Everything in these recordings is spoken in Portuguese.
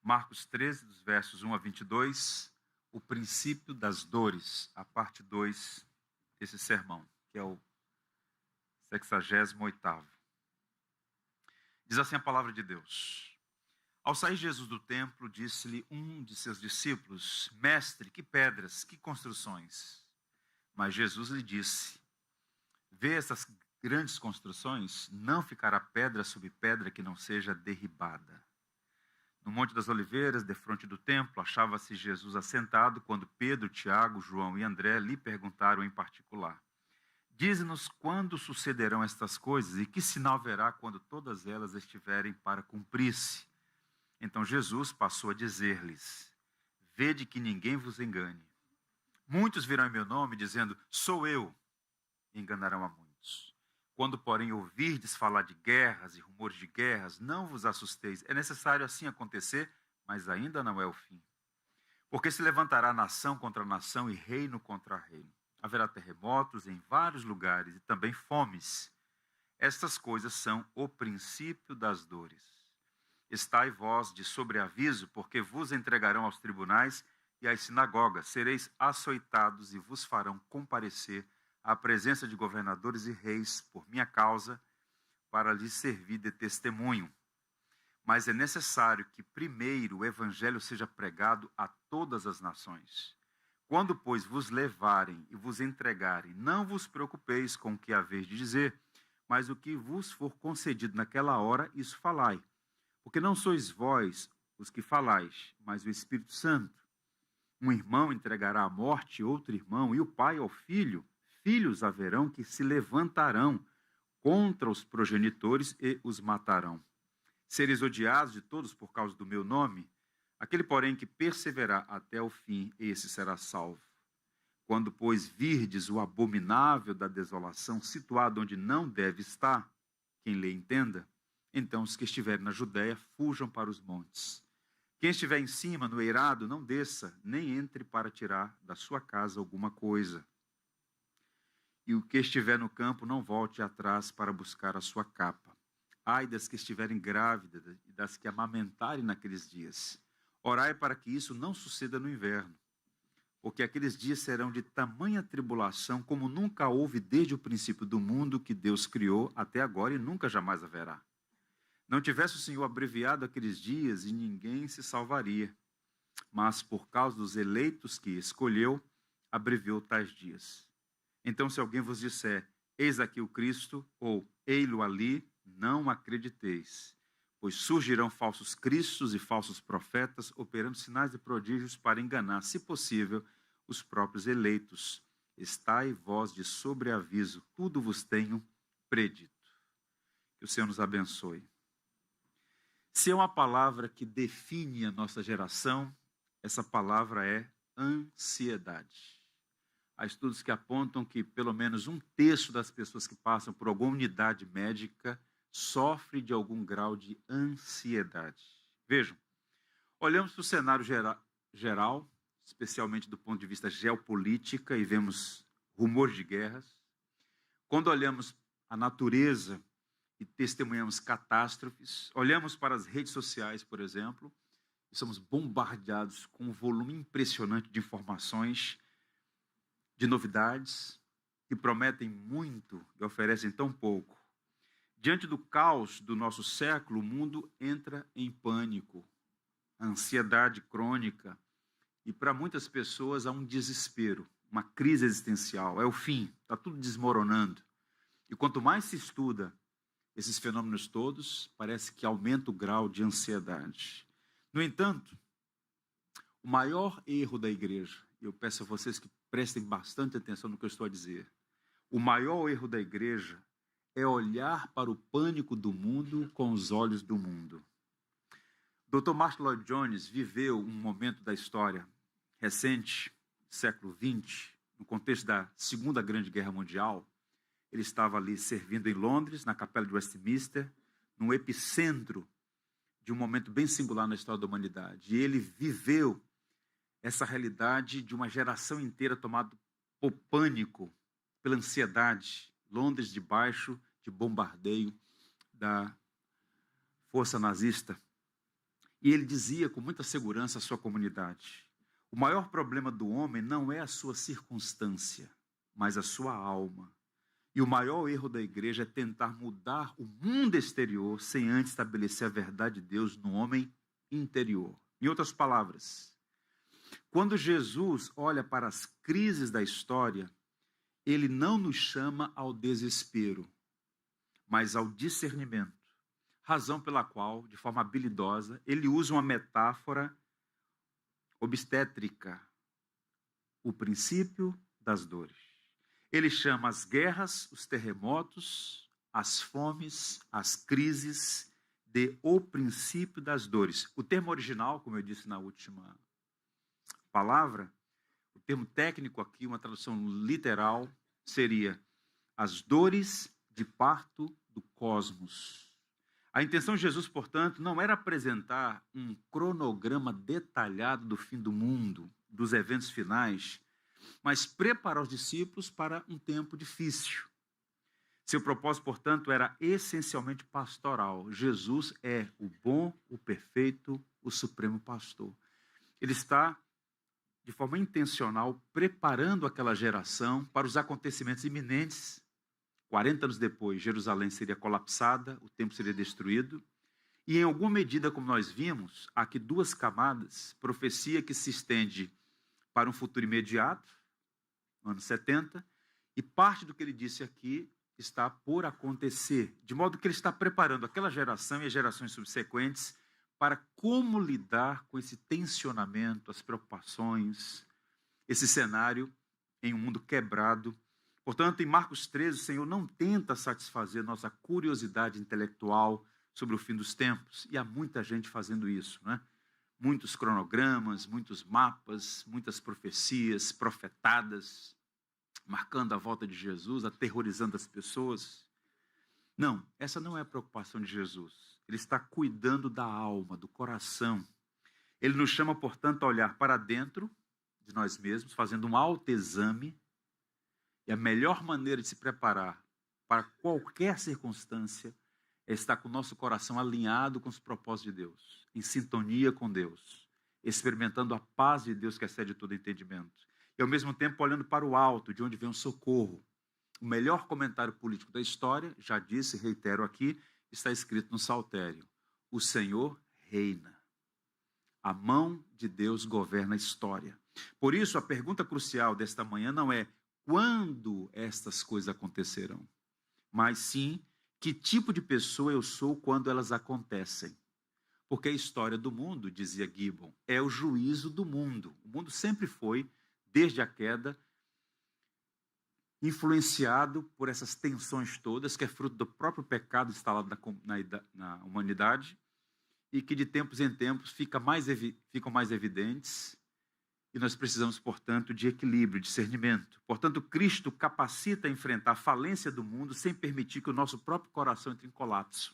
Marcos 13, dos versos 1 a 22, o princípio das dores, a parte 2 desse sermão, que é o 68º. Diz assim a palavra de Deus. Ao sair Jesus do templo, disse-lhe um de seus discípulos: Mestre, que pedras, que construções. Mas Jesus lhe disse: Vê essas grandes construções? Não ficará pedra sobre pedra que não seja derribada. No Monte das Oliveiras, defronte do templo, achava-se Jesus assentado quando Pedro, Tiago, João e André lhe perguntaram em particular: Dize-nos quando sucederão estas coisas e que sinal haverá quando todas elas estiverem para cumprir-se. Então Jesus passou a dizer-lhes: Vede que ninguém vos engane. Muitos virão em meu nome dizendo: Sou eu, e enganarão a muitos. Quando, porém, ouvirdes falar de guerras e rumores de guerras, não vos assusteis. É necessário assim acontecer, mas ainda não é o fim. Porque se levantará nação contra nação e reino contra reino. Haverá terremotos em vários lugares e também fomes. Estas coisas são o princípio das dores. Estai vós de sobreaviso, porque vos entregarão aos tribunais e às sinagogas. Sereis açoitados e vos farão comparecer à presença de governadores e reis por minha causa, para lhes servir de testemunho. Mas é necessário que primeiro o evangelho seja pregado a todas as nações. Quando, pois, vos levarem e vos entregarem, não vos preocupeis com o que haveis de dizer, mas o que vos for concedido naquela hora, isso falai. Porque não sois vós os que falais, mas o Espírito Santo. Um irmão entregará à morte outro irmão, e o pai ao filho. Filhos haverão que se levantarão contra os progenitores e os matarão. Sereis odiados de todos por causa do meu nome. Aquele, porém, que perseverar até o fim, esse será salvo. Quando, pois, virdes o abominável da desolação situado onde não deve estar, quem lhe entenda, então os que estiverem na Judéia fujam para os montes. Quem estiver em cima, no eirado, não desça, nem entre para tirar da sua casa alguma coisa. E o que estiver no campo, não volte atrás para buscar a sua capa. Ai das que estiverem grávidas e das que amamentarem naqueles dias. Orai para que isso não suceda no inverno, porque aqueles dias serão de tamanha tribulação como nunca houve desde o princípio do mundo que Deus criou até agora e nunca jamais haverá. Não tivesse o Senhor abreviado aqueles dias e ninguém se salvaria, mas por causa dos eleitos que escolheu, abreviou tais dias. Então, se alguém vos disser, eis aqui o Cristo, ou ei-lo ali, não acrediteis, pois surgirão falsos cristos e falsos profetas, operando sinais e prodígios para enganar, se possível, os próprios eleitos. Estai vós de sobreaviso, tudo vos tenho predito. Que o Senhor nos abençoe. Se é uma palavra que define a nossa geração, essa palavra é ansiedade. Há estudos que apontam que pelo menos 1/3 das pessoas que passam por alguma unidade médica sofre de algum grau de ansiedade. Vejam, olhamos para o cenário geral, especialmente do ponto de vista geopolítica, e vemos rumores de guerras. Quando olhamos a natureza e testemunhamos catástrofes, olhamos para as redes sociais, por exemplo, e somos bombardeados com um volume impressionante de informações, de novidades, que prometem muito e oferecem tão pouco. Diante do caos do nosso século, o mundo entra em pânico, ansiedade crônica, e para muitas pessoas há um desespero, uma crise existencial, é o fim, está tudo desmoronando. E quanto mais se estuda esses fenômenos todos, parece que aumenta o grau de ansiedade. No entanto, o maior erro da igreja, e eu peço a vocês que prestem bastante atenção no que eu estou a dizer, o maior erro da igreja é olhar para o pânico do mundo com os olhos do mundo. Dr. Martyn Lloyd-Jones viveu um momento da história recente, século XX, no contexto da Segunda Grande Guerra Mundial. Ele estava ali servindo em Londres, na Capela de Westminster, no epicentro de um momento bem singular na história da humanidade. E ele viveu essa realidade de uma geração inteira tomada por pânico, pela ansiedade. Londres debaixo de bombardeio da força nazista. E ele dizia com muita segurança à sua comunidade: o maior problema do homem não é a sua circunstância, mas a sua alma. E o maior erro da igreja é tentar mudar o mundo exterior sem antes estabelecer a verdade de Deus no homem interior. Em outras palavras, quando Jesus olha para as crises da história, ele não nos chama ao desespero, mas ao discernimento. Razão pela qual, de forma habilidosa, ele usa uma metáfora obstétrica, o princípio das dores. Ele chama as guerras, os terremotos, as fomes, as crises de o princípio das dores. O termo original, como eu disse na última palavra, o termo técnico aqui, uma tradução literal, seria as dores de parto do cosmos. A intenção de Jesus, portanto, não era apresentar um cronograma detalhado do fim do mundo, dos eventos finais, mas preparar os discípulos para um tempo difícil. Seu propósito, portanto, era essencialmente pastoral. Jesus é o bom, o perfeito, o supremo pastor. Ele está, de forma intencional, preparando aquela geração para os acontecimentos iminentes. 40 anos depois, Jerusalém seria colapsada, o templo seria destruído. E, em alguma medida, como nós vimos, há aqui duas camadas: profecia que se estende para um futuro imediato, no ano 70, e parte do que ele disse aqui está por acontecer, de modo que ele está preparando aquela geração e as gerações subsequentes para como lidar com esse tensionamento, as preocupações, esse cenário em um mundo quebrado. Portanto, em Marcos 13, o Senhor não tenta satisfazer nossa curiosidade intelectual sobre o fim dos tempos, e há muita gente fazendo isso, né? Muitos cronogramas, muitos mapas, muitas profecias profetadas, marcando a volta de Jesus, aterrorizando as pessoas. Não, essa não é a preocupação de Jesus. Ele está cuidando da alma, do coração. Ele nos chama, portanto, a olhar para dentro de nós mesmos, fazendo um autoexame. E a melhor maneira de se preparar para qualquer circunstância é estar com o nosso coração alinhado com os propósitos de Deus, em sintonia com Deus, experimentando a paz de Deus que excede todo entendimento. E, ao mesmo tempo, olhando para o alto, de onde vem o socorro. O melhor comentário político da história, já disse, reitero aqui, está escrito no Saltério: o Senhor reina. A mão de Deus governa a história. Por isso, a pergunta crucial desta manhã não é quando estas coisas acontecerão, mas sim que tipo de pessoa eu sou quando elas acontecem. Porque a história do mundo, dizia Gibbon, é o juízo do mundo. O mundo sempre foi, desde a queda, influenciado por essas tensões todas, que é fruto do próprio pecado instalado na humanidade, e que de tempos em tempos ficam mais evidentes, e nós precisamos, portanto, de equilíbrio, discernimento. Portanto, Cristo capacita a enfrentar a falência do mundo sem permitir que o nosso próprio coração entre em colapso.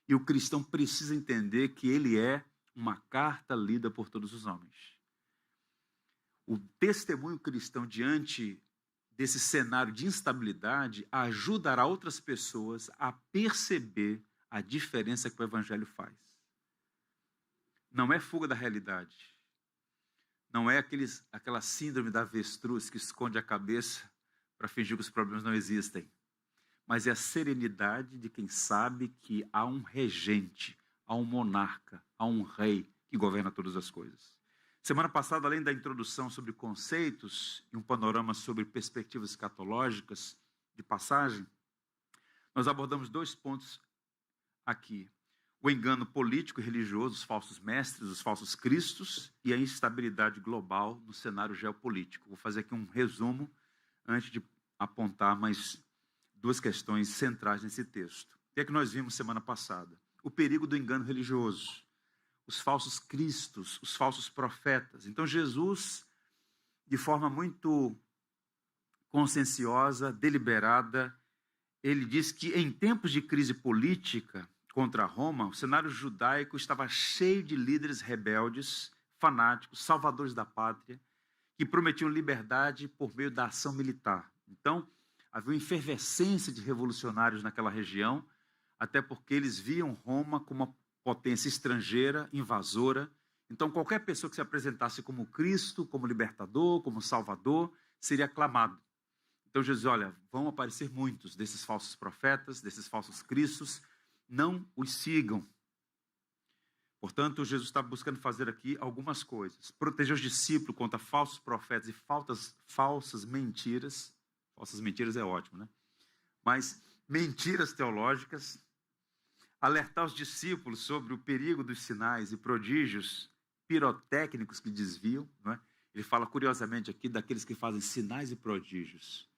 E o cristão precisa entender que ele é uma carta lida por todos os homens. O testemunho cristão diante desse cenário de instabilidade ajudará outras pessoas a perceber a diferença que o Evangelho faz. Não é fuga da realidade. Não é aquela síndrome da avestruz que esconde a cabeça para fingir que os problemas não existem. Mas é a serenidade de quem sabe que há um regente, há um monarca, há um rei que governa todas as coisas. Semana passada, além da introdução sobre conceitos e um panorama sobre perspectivas escatológicas de passagem, nós abordamos 2 pontos aqui: o engano político e religioso, os falsos mestres, os falsos cristos, e a instabilidade global no cenário geopolítico. Vou fazer aqui um resumo antes de apontar mais 2 questões centrais nesse texto. O que é que nós vimos semana passada? O perigo do engano religioso, os falsos cristos, os falsos profetas. Então Jesus, de forma muito conscienciosa, deliberada, ele diz que em tempos de crise política contra Roma, o cenário judaico estava cheio de líderes rebeldes, fanáticos, salvadores da pátria, que prometiam liberdade por meio da ação militar. Então, havia uma efervescência de revolucionários naquela região, até porque eles viam Roma como uma potência estrangeira, invasora. Então, qualquer pessoa que se apresentasse como Cristo, como libertador, como Salvador, seria aclamado. Então, Jesus, olha, vão aparecer muitos desses falsos profetas, desses falsos cristos, não os sigam. Portanto, Jesus está buscando fazer aqui algumas coisas. Proteger os discípulos contra falsos profetas e falsas mentiras. Falsas mentiras é ótimo, né? Mas mentiras teológicas. Alertar os discípulos sobre o perigo dos sinais e prodígios pirotécnicos que desviam, não é? Ele fala curiosamente aqui daqueles que fazem sinais e prodígios.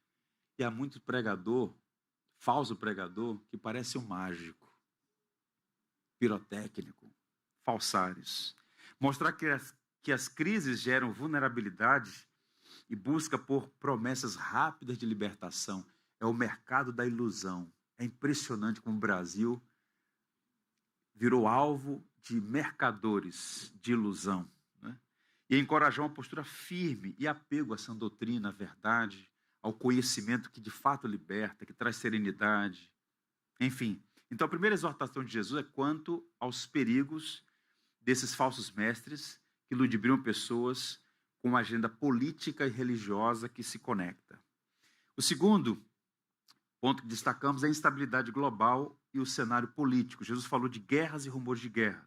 E há muito pregador, falso pregador, que parece um mágico, pirotécnico, falsários. Mostrar que as crises geram vulnerabilidade e busca por promessas rápidas de libertação. É o mercado da ilusão. É impressionante como o Brasil virou alvo de mercadores de ilusão, né? E encorajar uma postura firme e apego à sã doutrina, à verdade, ao conhecimento que de fato liberta, que traz serenidade. Enfim, então a primeira exortação de Jesus é quanto aos perigos desses falsos mestres que ludibriam pessoas com uma agenda política e religiosa que se conecta. O segundo ponto que destacamos é a instabilidade global e o cenário político. Jesus falou de guerras e rumores de guerras.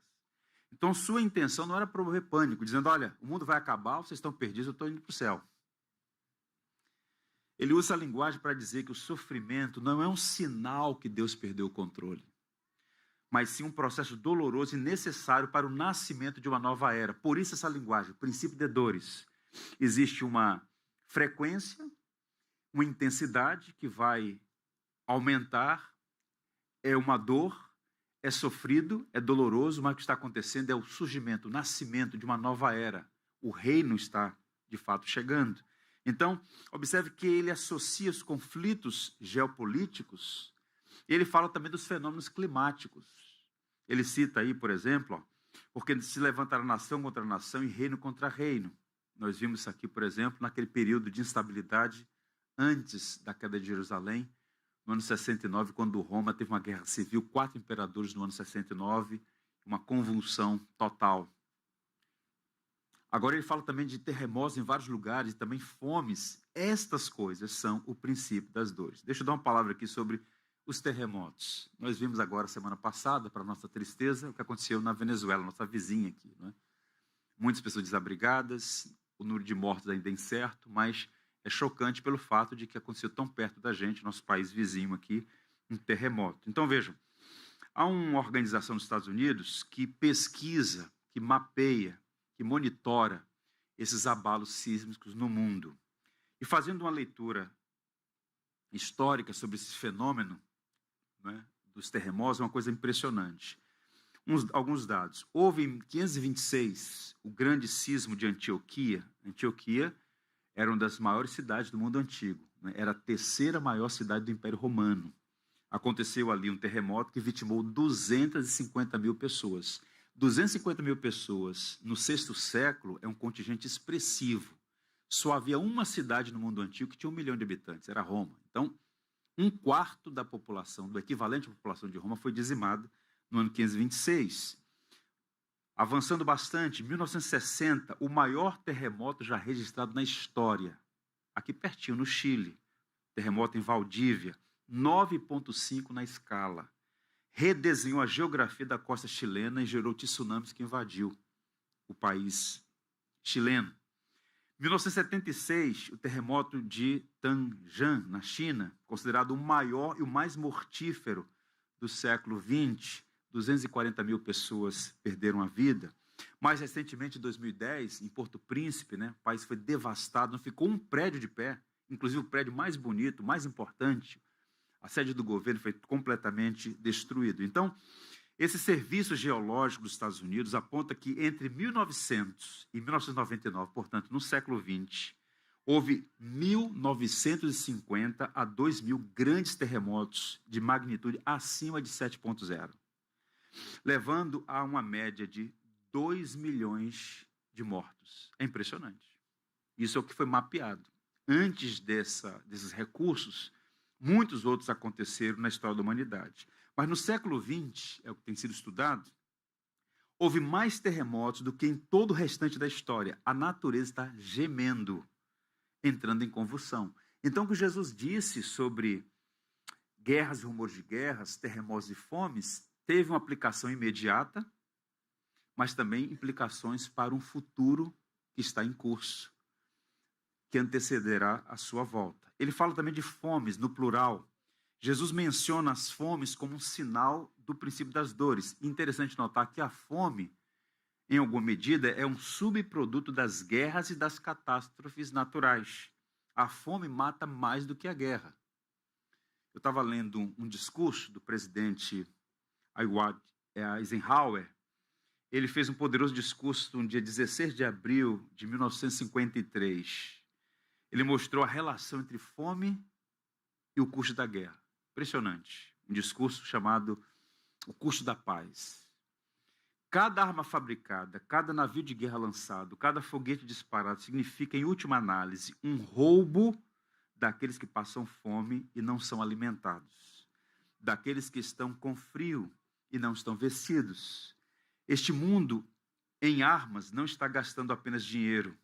Então, sua intenção não era promover pânico, dizendo, olha, o mundo vai acabar, vocês estão perdidos, eu estou indo para o céu. Ele usa a linguagem para dizer que o sofrimento não é um sinal que Deus perdeu o controle, mas sim um processo doloroso e necessário para o nascimento de uma nova era. Por isso essa linguagem, princípio de dores. Existe uma frequência, uma intensidade que vai aumentar, é uma dor, é sofrido, é doloroso, mas o que está acontecendo é o surgimento, o nascimento de uma nova era. O reino está, de fato, chegando. Então, observe que ele associa os conflitos geopolíticos, e ele fala também dos fenômenos climáticos. Ele cita aí, por exemplo, porque se levantará nação contra nação e reino contra reino. Nós vimos isso aqui, por exemplo, naquele período de instabilidade antes da queda de Jerusalém, no ano 69, quando Roma teve uma guerra civil, 4 imperadores no ano 69, uma convulsão total. Agora ele fala também de terremotos em vários lugares, e também fomes. Estas coisas são o princípio das dores. Deixa eu dar uma palavra aqui sobre os terremotos. Nós vimos agora, semana passada, para nossa tristeza, o que aconteceu na Venezuela, nossa vizinha aqui, não é? Muitas pessoas desabrigadas, o número de mortos ainda é incerto, mas é chocante pelo fato de que aconteceu tão perto da gente, nosso país vizinho aqui, um terremoto. Então, vejam, há uma organização nos Estados Unidos que pesquisa, que mapeia, que monitora esses abalos sísmicos no mundo. E fazendo uma leitura histórica sobre esse fenômeno, né, dos terremotos, é uma coisa impressionante. Alguns dados. Houve em 526 o grande sismo de Antioquia. Antioquia era uma das maiores cidades do mundo antigo, né? Era a terceira maior cidade do Império Romano. Aconteceu ali um terremoto que vitimou 250 mil pessoas. 250 mil pessoas no sexto século é um contingente expressivo. Só havia uma cidade no mundo antigo que tinha 1 milhão de habitantes, era Roma. Então, 1/4 da população, do equivalente à população de Roma, foi dizimada no ano 526. Avançando bastante, em 1960, o maior terremoto já registrado na história, aqui pertinho, no Chile. Terremoto em Valdívia, 9,5 na escala. Redesenhou a geografia da costa chilena e gerou tsunamis que invadiu o país chileno. Em 1976, o terremoto de Tangshan, na China, considerado o maior e o mais mortífero do século XX, 240 mil pessoas perderam a vida. Mais recentemente, em 2010, em Porto Príncipe, né, o país foi devastado, não ficou um prédio de pé, inclusive o prédio mais bonito, mais importante, a sede do governo foi completamente destruído. Então, esse serviço geológico dos Estados Unidos aponta que entre 1900 e 1999, portanto, no século XX, houve 1.950 a 2.000 grandes terremotos de magnitude acima de 7,0, levando a uma média de 2 milhões de mortos. É impressionante. Isso é o que foi mapeado. Antes desses recursos, muitos outros aconteceram na história da humanidade. Mas no século XX, é o que tem sido estudado, Houve mais terremotos do que em todo o restante da história. A natureza está gemendo, entrando em convulsão. Então, o que Jesus disse sobre guerras e rumores de guerras, terremotos e fomes, teve uma aplicação imediata, mas também implicações para um futuro que está em curso, que antecederá a sua volta. Ele fala também de fomes, no plural. Jesus menciona as fomes como um sinal do princípio das dores. Interessante notar que a fome, em alguma medida, é um subproduto das guerras e das catástrofes naturais. A fome mata mais do que a guerra. Eu estava lendo um discurso do presidente Eisenhower. Ele fez um poderoso discurso no dia 16 de abril de 1953. Ele mostrou a relação entre fome e o custo da guerra. Impressionante. Um discurso chamado O Custo da Paz. Cada arma fabricada, cada navio de guerra lançado, cada foguete disparado significa, em última análise, um roubo daqueles que passam fome e não são alimentados, daqueles que estão com frio e não estão vestidos. Este mundo, em armas, não está gastando apenas dinheiro,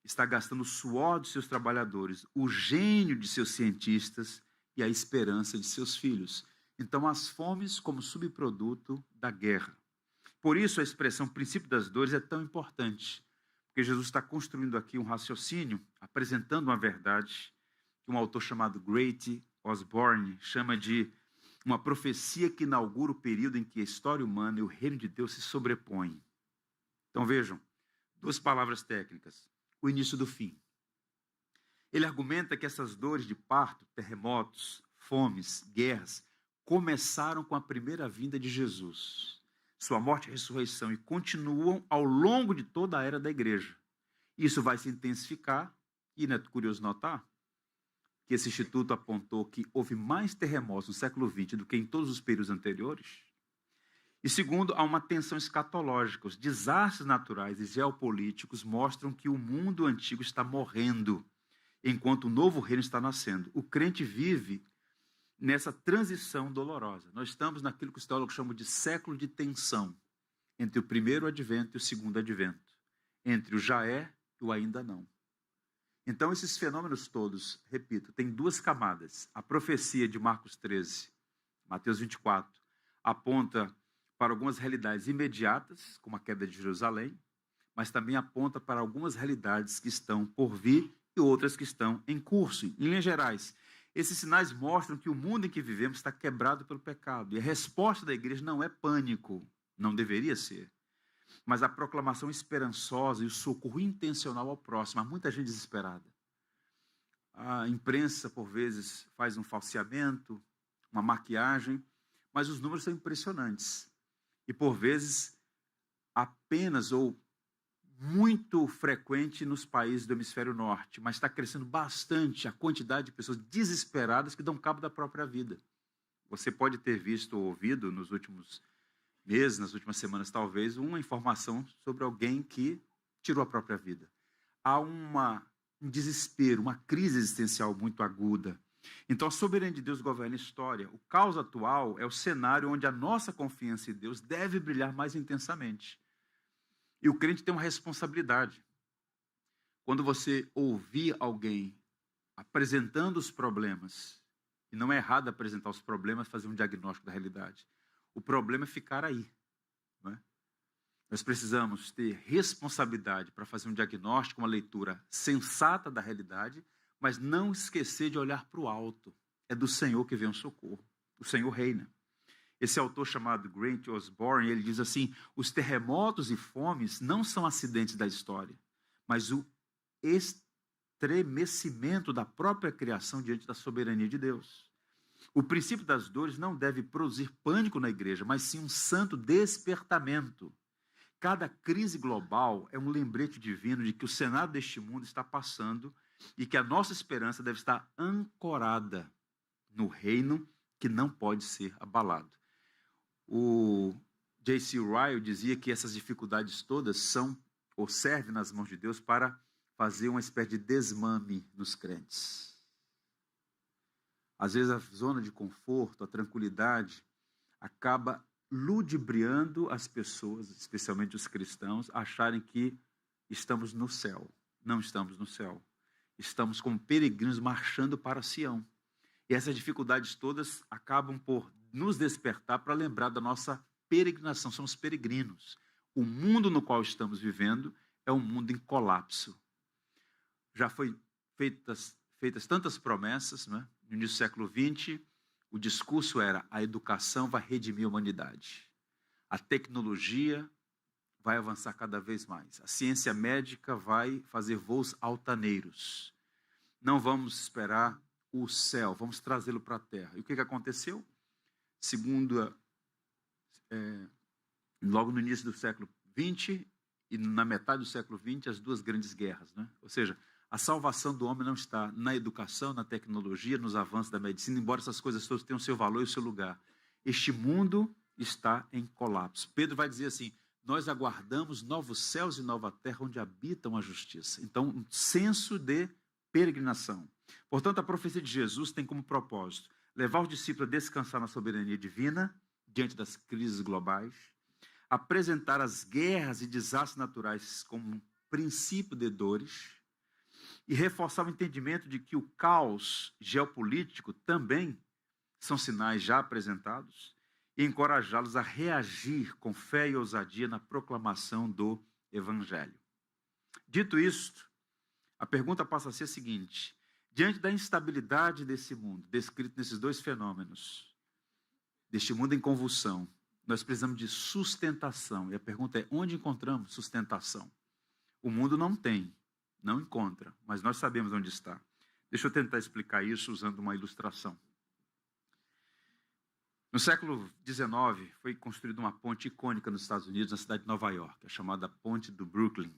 está gastando o suor dos seus trabalhadores, o gênio de seus cientistas e a esperança de seus filhos. Então, as fomes como subproduto da guerra. Por isso, a expressão princípio das dores é tão importante, porque Jesus está construindo aqui um raciocínio, apresentando uma verdade, que um autor chamado Great Osborne chama de uma profecia que inaugura o período em que a história humana e o reino de Deus se sobrepõem. Então, vejam, duas palavras técnicas. O início do fim. Ele argumenta que essas dores de parto, terremotos, fomes, guerras, começaram com a primeira vinda de Jesus, sua morte e ressurreição, e continuam ao longo de toda a era da igreja. Isso vai se intensificar, e não é curioso notar que esse instituto apontou que houve mais terremotos no século XX do que em todos os períodos anteriores. E segundo, há uma tensão escatológica. Os desastres naturais e geopolíticos mostram que o mundo antigo está morrendo, enquanto o novo reino está nascendo. O crente vive nessa transição dolorosa. Nós estamos naquilo que os teólogos chamam de século de tensão, entre o primeiro advento e o segundo advento, entre o já é e o ainda não. Então, esses fenômenos todos, repito, têm duas camadas. A profecia de Marcos 13, Mateus 24, aponta para algumas realidades imediatas, como a queda de Jerusalém, mas também aponta para algumas realidades que estão por vir e outras que estão em curso. Em linhas gerais, esses sinais mostram que o mundo em que vivemos está quebrado pelo pecado. E a resposta da igreja não é pânico, não deveria ser, mas a proclamação esperançosa e o socorro intencional ao próximo. Há muita gente desesperada. A imprensa, por vezes, faz um falseamento, uma maquiagem, mas os números são impressionantes. E, por vezes, apenas ou muito frequente nos países do hemisfério norte, mas está crescendo bastante a quantidade de pessoas desesperadas que dão cabo da própria vida. Você pode ter visto ou ouvido nos últimos meses, nas últimas semanas talvez, uma informação sobre alguém que tirou a própria vida. Há um desespero, uma crise existencial muito aguda. Então a soberania de Deus governa a história. O caos atual é o cenário onde a nossa confiança em Deus deve brilhar mais intensamente. E o crente tem uma responsabilidade. Quando você ouvir alguém apresentando os problemas, e não é errado apresentar os problemas, fazer um diagnóstico da realidade. O problema é ficar aí. Não é? Nós precisamos ter responsabilidade para fazer um diagnóstico, uma leitura sensata da realidade, mas não esquecer de olhar para o alto. É do Senhor que vem o socorro. O Senhor reina. Esse autor chamado Grant Osborne, ele diz assim, os terremotos e fomes não são acidentes da história, mas o estremecimento da própria criação diante da soberania de Deus. O princípio das dores não deve produzir pânico na igreja, mas sim um santo despertamento. Cada crise global é um lembrete divino de que o cenário deste mundo está passando e que a nossa esperança deve estar ancorada no reino que não pode ser abalado. O J.C. Ryle dizia que essas dificuldades todas são ou servem nas mãos de Deus para fazer uma espécie de desmame nos crentes. Às vezes a zona de conforto, a tranquilidade, acaba ludibriando as pessoas, especialmente os cristãos, a acharem que estamos no céu. Não estamos no céu. Estamos como peregrinos marchando para Sião. E essas dificuldades todas acabam por nos despertar para lembrar da nossa peregrinação. Somos peregrinos. O mundo no qual estamos vivendo é um mundo em colapso. Já foi feitas tantas promessas, né? No início do século XX, o discurso era: a educação vai redimir a humanidade. A tecnologia vai avançar cada vez mais. A ciência médica vai fazer voos altaneiros. Não vamos esperar o céu, vamos trazê-lo para a terra. E o que aconteceu? Logo no início do século XX e na metade do século XX, as duas grandes guerras, né? Ou seja, a salvação do homem não está na educação, na tecnologia, nos avanços da medicina, embora essas coisas todas tenham o seu valor e o seu lugar. Este mundo está em colapso. Pedro vai dizer assim: nós aguardamos novos céus e nova terra onde habitam a justiça. Então, um senso de peregrinação. Portanto, a profecia de Jesus tem como propósito levar os discípulos a descansar na soberania divina diante das crises globais, apresentar as guerras e desastres naturais como um princípio de dores e reforçar o entendimento de que o caos geopolítico também são sinais já apresentados e encorajá-los a reagir com fé e ousadia na proclamação do Evangelho. Dito isto, a pergunta passa a ser a seguinte: diante da instabilidade desse mundo, descrito nesses dois fenômenos, deste mundo em convulsão, nós precisamos de sustentação. E a pergunta é: onde encontramos sustentação? O mundo não encontra, mas nós sabemos onde está. Deixa eu tentar explicar isso usando uma ilustração. No século XIX, foi construída uma ponte icônica nos Estados Unidos, na cidade de Nova York, a chamada Ponte do Brooklyn.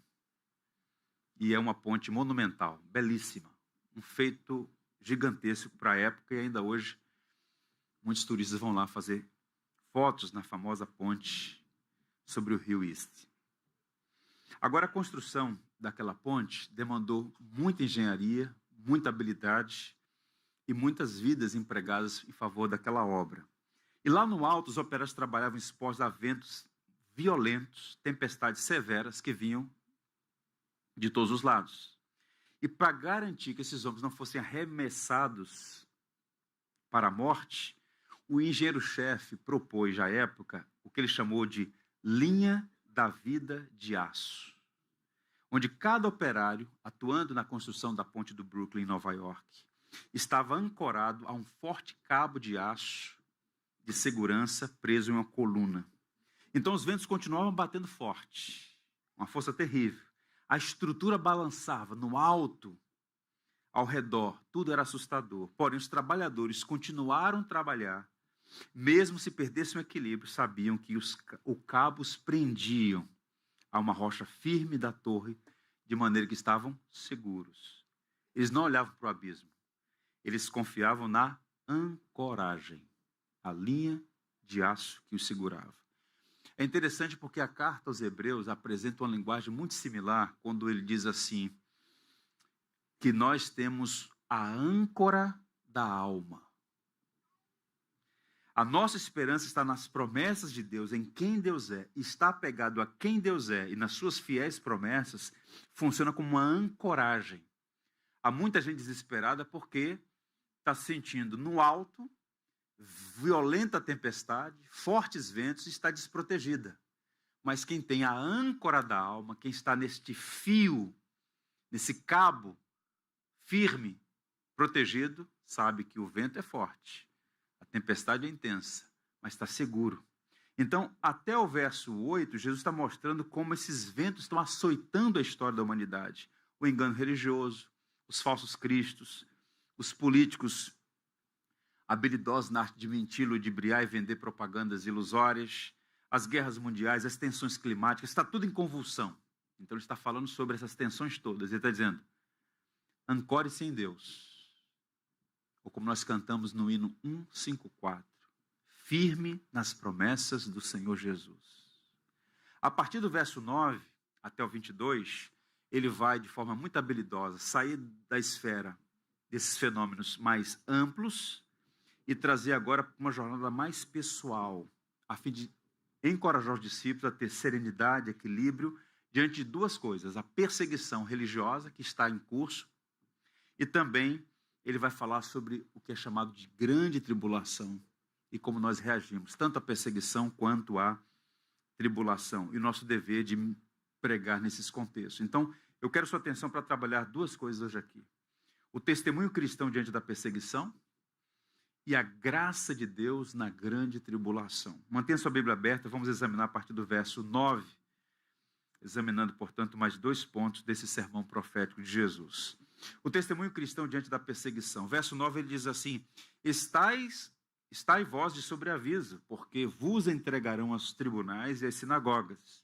E é uma ponte monumental, belíssima. Um feito gigantesco para a época, e ainda hoje muitos turistas vão lá fazer fotos na famosa ponte sobre o rio East. Agora, a construção daquela ponte demandou muita engenharia, muita habilidade e muitas vidas empregadas em favor daquela obra. E lá no alto, os operários trabalhavam expostos a ventos violentos, tempestades severas que vinham de todos os lados. E para garantir que esses homens não fossem arremessados para a morte, o engenheiro-chefe propôs, à época, o que ele chamou de linha da vida de aço, onde cada operário, atuando na construção da ponte do Brooklyn, em Nova York, estava ancorado a um forte cabo de aço de segurança preso em uma coluna. Então os ventos continuavam batendo forte, uma força terrível. A estrutura balançava no alto, ao redor, tudo era assustador. Porém, os trabalhadores continuaram a trabalhar, mesmo se perdessem o equilíbrio, sabiam que os cabos prendiam a uma rocha firme da torre, de maneira que estavam seguros. Eles não olhavam para o abismo, eles confiavam na ancoragem, a linha de aço que os segurava. É interessante porque a carta aos Hebreus apresenta uma linguagem muito similar quando ele diz assim, que nós temos a âncora da alma. A nossa esperança está nas promessas de Deus, em quem Deus é, está apegado a quem Deus é e nas suas fiéis promessas, funciona como uma ancoragem. Há muita gente desesperada porque está se sentindo no alto, violenta tempestade, fortes ventos, e está desprotegida. Mas quem tem a âncora da alma, quem está neste fio, nesse cabo firme, protegido, sabe que o vento é forte, a tempestade é intensa, mas está seguro. Então, até o verso 8, Jesus está mostrando como esses ventos estão açoitando a história da humanidade. O engano religioso, os falsos cristos, os políticos habilidosos na arte de mentir, ludibriar e vender propagandas ilusórias, as guerras mundiais, as tensões climáticas, está tudo em convulsão. Então ele está falando sobre essas tensões todas. Ele está dizendo, ancore-se em Deus. Ou como nós cantamos no hino 154, firme nas promessas do Senhor Jesus. A partir do verso 9 até o 22, ele vai, de forma muito habilidosa, sair da esfera desses fenômenos mais amplos e trazer agora uma jornada mais pessoal, a fim de encorajar os discípulos a ter serenidade, equilíbrio, diante de duas coisas: a perseguição religiosa que está em curso, e também ele vai falar sobre o que é chamado de grande tribulação e como nós reagimos, tanto à perseguição quanto à tribulação, e o nosso dever de pregar nesses contextos. Então, eu quero sua atenção para trabalhar duas coisas hoje aqui: o testemunho cristão diante da perseguição e a graça de Deus na grande tribulação. Mantenha sua Bíblia aberta, vamos examinar a partir do verso 9, examinando, portanto, mais 2 pontos desse sermão profético de Jesus. O testemunho cristão diante da perseguição. Verso 9, ele diz assim: Estai vós de sobreaviso, porque vos entregarão aos tribunais e às sinagogas.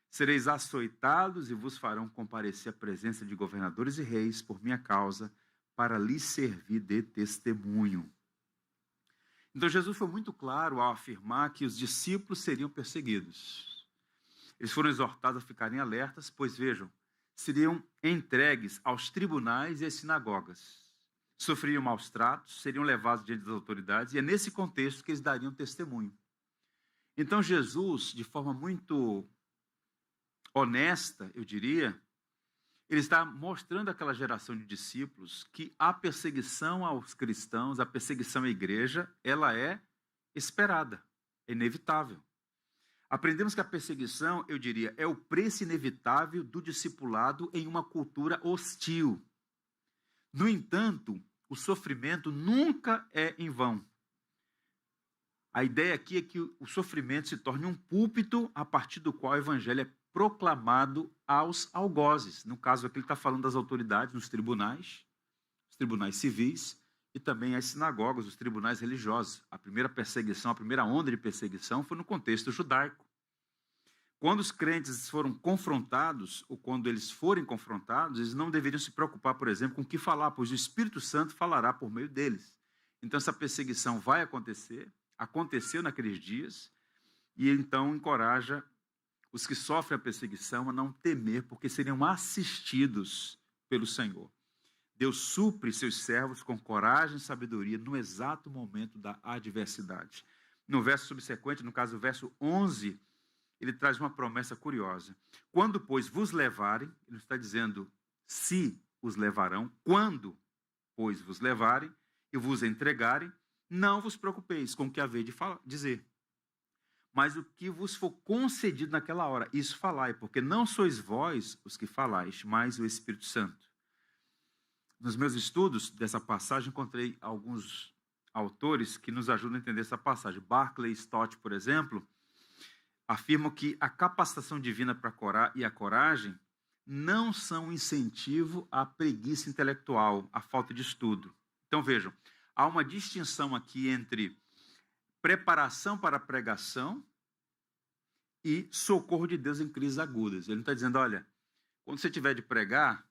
Sereis açoitados e vos farão comparecer à presença de governadores e reis por minha causa, para lhes servir de testemunho. Então Jesus foi muito claro ao afirmar que os discípulos seriam perseguidos. Eles foram exortados a ficarem alertas, pois vejam, seriam entregues aos tribunais e às sinagogas. Sofreriam maus tratos, seriam levados diante das autoridades, e é nesse contexto que eles dariam testemunho. Então Jesus, de forma muito honesta, eu diria, ele está mostrando àquela geração de discípulos que a perseguição aos cristãos, a perseguição à igreja, ela é esperada, é inevitável. Aprendemos que a perseguição, eu diria, é o preço inevitável do discipulado em uma cultura hostil. No entanto, o sofrimento nunca é em vão. A ideia aqui é que o sofrimento se torne um púlpito a partir do qual o evangelho é proclamado aos algozes. No caso aqui ele está falando das autoridades nos tribunais, os tribunais civis, e também as sinagogas, os tribunais religiosos. A primeira perseguição, a primeira onda de perseguição foi no contexto judaico. Quando os crentes foram confrontados, ou quando eles forem confrontados, eles não deveriam se preocupar, por exemplo, com o que falar, pois o Espírito Santo falará por meio deles. Então essa perseguição vai acontecer, aconteceu naqueles dias, e então encoraja os que sofrem a perseguição a não temer, porque seriam assistidos pelo Senhor. Deus supre seus servos com coragem e sabedoria no exato momento da adversidade. No verso subsequente, no caso o verso 11, ele traz uma promessa curiosa. Quando, pois, vos levarem, ele está dizendo se os levarão, quando, pois, vos levarem e vos entregarem, não vos preocupeis com o que haver de dizer. Mas o que vos for concedido naquela hora, isso falai, porque não sois vós os que falais, mas o Espírito Santo. Nos meus estudos dessa passagem, encontrei alguns autores que nos ajudam a entender essa passagem. Barclay e Stott, por exemplo, afirmam que a capacitação divina e a coragem não são um incentivo à preguiça intelectual, à falta de estudo. Então vejam, há uma distinção aqui entre preparação para a pregação e socorro de Deus em crises agudas. Ele não está dizendo, olha, quando você tiver de pregar,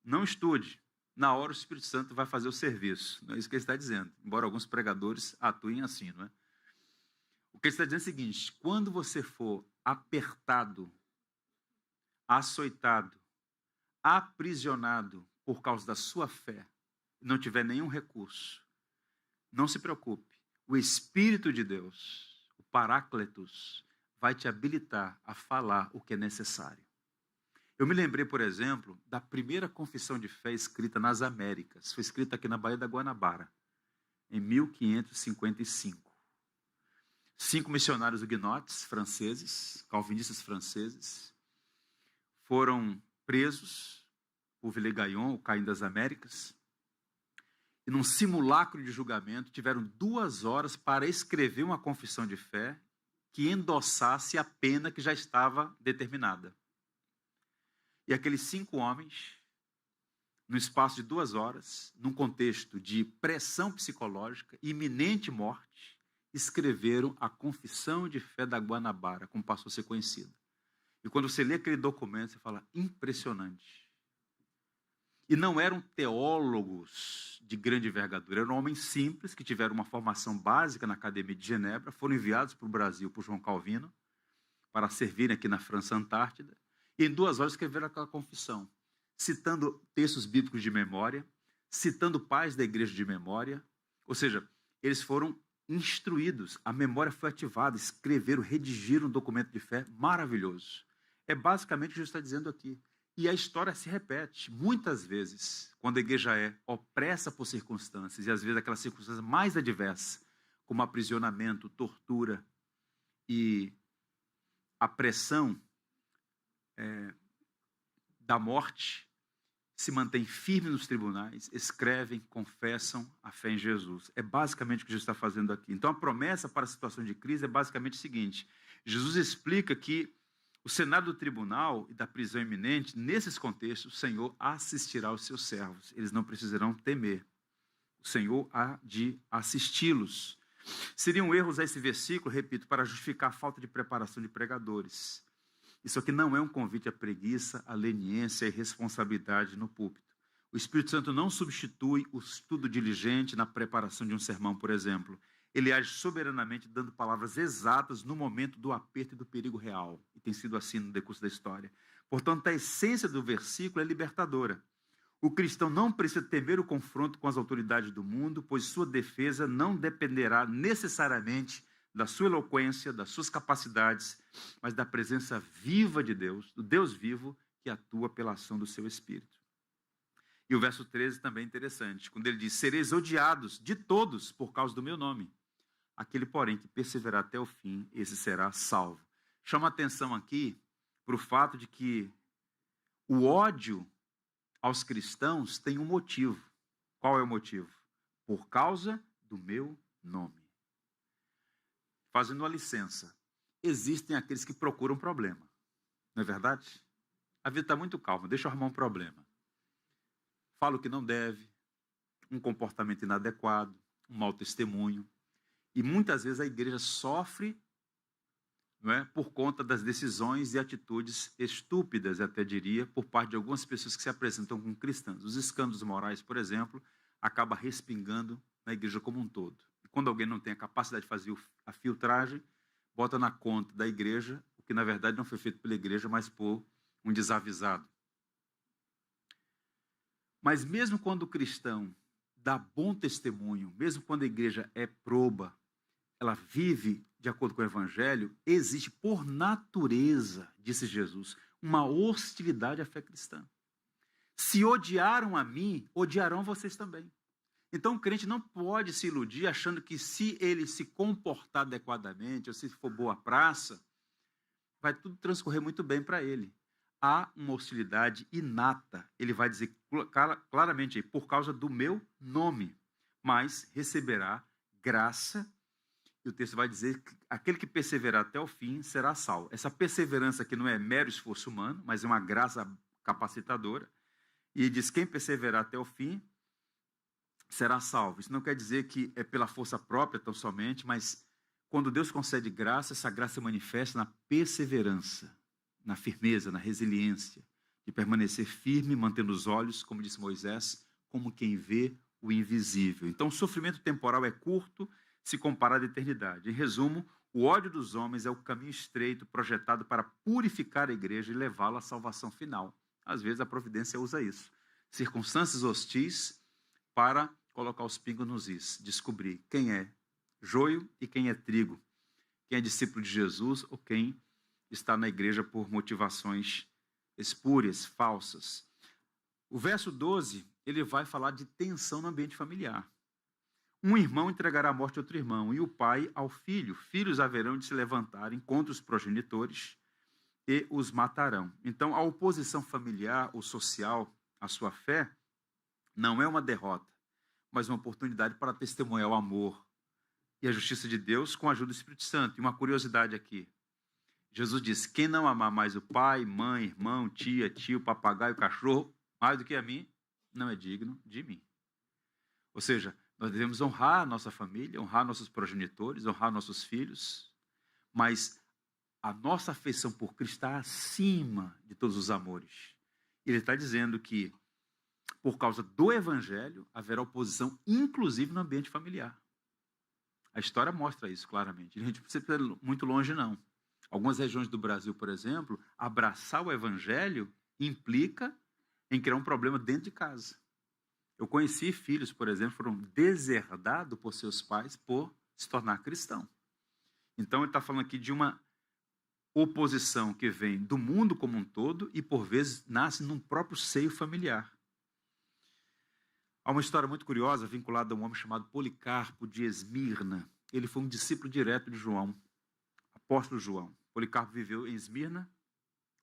não estude. Na hora o Espírito Santo vai fazer o serviço. Não é isso que ele está dizendo. Embora alguns pregadores atuem assim, não é? O que ele está dizendo é o seguinte: quando você for apertado, açoitado, aprisionado por causa da sua fé, e não tiver nenhum recurso, não se preocupe. O Espírito de Deus, o Paráclitos, vai te habilitar a falar o que é necessário. Eu me lembrei, por exemplo, da primeira confissão de fé escrita nas Américas. Foi escrita aqui na Baía da Guanabara, em 1555. 5 missionários huguenotes franceses, calvinistas franceses, foram presos por Villegagnon, o Caim das Américas, e num simulacro de julgamento tiveram 2 horas para escrever uma confissão de fé que endossasse a pena que já estava determinada. E aqueles 5 homens, no espaço de 2 horas, num contexto de pressão psicológica, iminente morte, escreveram a confissão de fé da Guanabara, como passou a ser conhecida. E quando você lê aquele documento, você fala, impressionante. E não eram teólogos de grande envergadura, eram homens simples, que tiveram uma formação básica na Academia de Genebra, foram enviados para o Brasil por João Calvino, para servirem aqui na França Antártida, e em 2 horas escreveram aquela confissão, citando textos bíblicos de memória, citando pais da igreja de memória, ou seja, eles foram instruídos, a memória foi ativada, escreveram, redigiram um documento de fé maravilhoso. É basicamente o que Jesus está dizendo aqui. E a história se repete muitas vezes, quando a igreja é opressa por circunstâncias, e às vezes aquelas circunstâncias mais adversas, como aprisionamento, tortura e a pressão da morte, se mantém firme nos tribunais, escrevem, confessam a fé em Jesus. É basicamente o que Jesus está fazendo aqui. Então, a promessa para a situação de crise é basicamente o seguinte: Jesus explica que o Senado do tribunal e da prisão iminente, nesses contextos, o Senhor assistirá aos seus servos. Eles não precisarão temer. O Senhor há de assisti-los. Seriam erros a esse versículo, repito, para justificar a falta de preparação de pregadores. Isso aqui não é um convite à preguiça, à leniência e responsabilidade no púlpito. O Espírito Santo não substitui o estudo diligente na preparação de um sermão, por exemplo. Ele age soberanamente, dando palavras exatas no momento do aperto e do perigo real. E tem sido assim no decurso da história. Portanto, a essência do versículo é libertadora. O cristão não precisa temer o confronto com as autoridades do mundo, pois sua defesa não dependerá necessariamente da sua eloquência, das suas capacidades, mas da presença viva de Deus, do Deus vivo que atua pela ação do seu Espírito. E o verso 13 também é interessante, quando ele diz: sereis odiados de todos por causa do meu nome. Aquele, porém, que perseverar até o fim, esse será salvo. Chama a atenção aqui para o fato de que o ódio aos cristãos tem um motivo. Qual é o motivo? Por causa do meu nome. Fazendo uma licença, existem aqueles que procuram problema. Não é verdade? A vida está muito calma, deixa eu arrumar um problema. Fala o que não deve, um comportamento inadequado, um mau testemunho. E muitas vezes a igreja sofre, não é, por conta das decisões e atitudes estúpidas, até diria, por parte de algumas pessoas que se apresentam como cristãs. Os escândalos morais, por exemplo, acabam respingando na igreja como um todo. E quando alguém não tem a capacidade de fazer a filtragem, bota na conta da igreja, o que na verdade não foi feito pela igreja, mas por um desavisado. Mas mesmo quando o cristão dá bom testemunho, mesmo quando a igreja é proba, ela vive de acordo com o evangelho, existe por natureza, disse Jesus, uma hostilidade à fé cristã. Se odiaram a mim, odiarão vocês também. Então o crente não pode se iludir achando que se ele se comportar adequadamente, ou se for boa praça, vai tudo transcorrer muito bem para ele. Há uma hostilidade inata, ele vai dizer claramente aí, por causa do meu nome, mas receberá graça. E o texto vai dizer que aquele que perseverar até o fim será salvo. Essa perseverança aqui não é mero esforço humano, mas é uma graça capacitadora. E diz: quem perseverar até o fim será salvo. Isso não quer dizer que é pela força própria tão somente, mas quando Deus concede graça, essa graça se manifesta na perseverança, na firmeza, na resiliência, de permanecer firme, mantendo os olhos, como disse Moisés, como quem vê o invisível. Então o sofrimento temporal é curto, se comparado à eternidade. Em resumo, o ódio dos homens é o caminho estreito projetado para purificar a igreja e levá-la à salvação final. Às vezes a providência usa isso. Circunstâncias hostis para colocar os pingos nos is. Descobrir quem é joio e quem é trigo. Quem é discípulo de Jesus ou quem está na igreja por motivações espúrias, falsas. O verso 12, ele vai falar de tensão no ambiente familiar. Um irmão entregará à morte outro irmão, e o pai ao filho. Filhos haverão de se levantarem contra os progenitores e os matarão. Então, a oposição familiar ou social à sua fé não é uma derrota, mas uma oportunidade para testemunhar o amor e a justiça de Deus com a ajuda do Espírito Santo. E uma curiosidade aqui. Jesus disse: quem não amar mais o pai, mãe, irmão, tia, tio, papagaio, cachorro, mais do que a mim, não é digno de mim. Ou seja, nós devemos honrar a nossa família, honrar nossos progenitores, honrar nossos filhos, mas a nossa afeição por Cristo está acima de todos os amores. Ele está dizendo que, por causa do Evangelho, haverá oposição, inclusive no ambiente familiar. A história mostra isso claramente. A gente não precisa ir muito longe, não. Algumas regiões do Brasil, por exemplo, abraçar o Evangelho implica em criar um problema dentro de casa. Eu conheci filhos, por exemplo, foram deserdados por seus pais por se tornar cristão. Então ele está falando aqui de uma oposição que vem do mundo como um todo e por vezes nasce num próprio seio familiar. Há uma história muito curiosa vinculada a um homem chamado Policarpo de Esmirna. Ele foi um discípulo direto de João, apóstolo João. Policarpo viveu em Esmirna,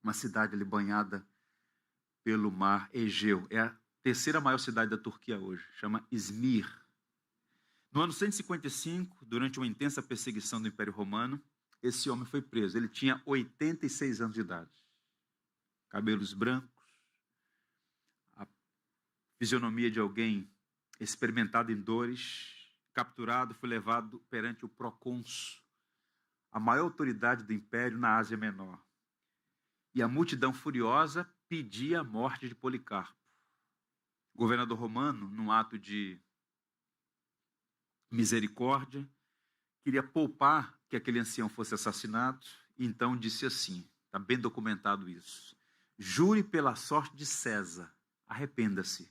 uma cidade ali banhada pelo mar Egeu. É a terceira maior cidade da Turquia hoje, chama Izmir. No ano 155, durante uma intensa perseguição do Império Romano, esse homem foi preso. Ele tinha 86 anos de idade. Cabelos brancos, a fisionomia de alguém experimentado em dores, capturado, foi levado perante o procônsul, a maior autoridade do império na Ásia Menor. E a multidão furiosa pedia a morte de Policarpo. O governador romano, num ato de misericórdia, queria poupar que aquele ancião fosse assassinado, e então disse assim, está bem documentado isso: jure pela sorte de César, arrependa-se.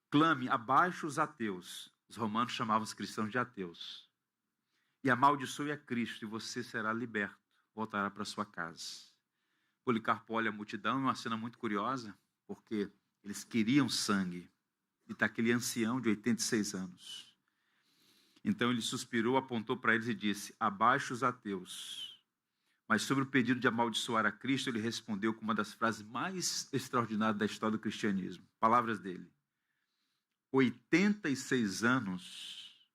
Clame abaixo os ateus, os romanos chamavam os cristãos de ateus, e amaldiçoe a Cristo, e você será liberto, voltará para sua casa. Policarpo olha a multidão, é uma cena muito curiosa, porque eles queriam sangue, e está aquele ancião de 86 anos. Então ele suspirou, apontou para eles e disse: abaixo os ateus. Mas sobre o pedido de amaldiçoar a Cristo, ele respondeu com uma das frases mais extraordinárias da história do cristianismo. Palavras dele: 86 anos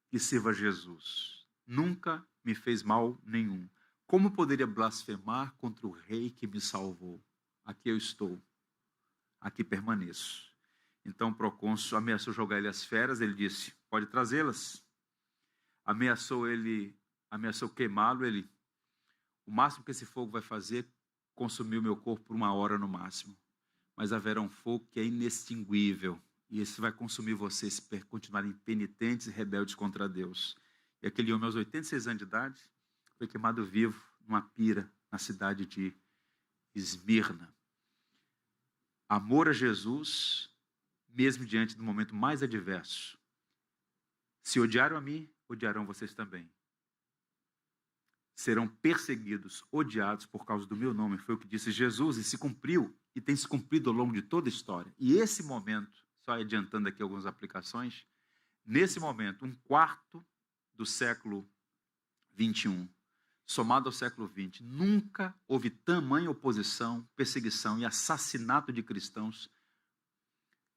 que sirva a Jesus. Nunca me fez mal nenhum. Como poderia blasfemar contra o rei que me salvou? Aqui eu estou. Aqui permaneço. Então o procônsul ameaçou jogar ele às feras. Ele disse: pode trazê-las. Ameaçou queimá-lo. O máximo que esse fogo vai fazer é consumir o meu corpo por 1 hora no máximo. Mas haverá um fogo que é inextinguível. E esse vai consumir vocês se continuarem penitentes e rebeldes contra Deus. E aquele homem, aos 86 anos de idade, foi queimado vivo numa pira na cidade de Esmirna. Amor a Jesus, mesmo diante do momento mais adverso. Se odiaram a mim, odiarão vocês também. Serão perseguidos, odiados por causa do meu nome. Foi o que disse Jesus e se cumpriu e tem se cumprido ao longo de toda a história. E esse momento, só adiantando aqui algumas aplicações, nesse momento, 1/4 do século 21, somado ao século 20, nunca houve tamanha oposição, perseguição e assassinato de cristãos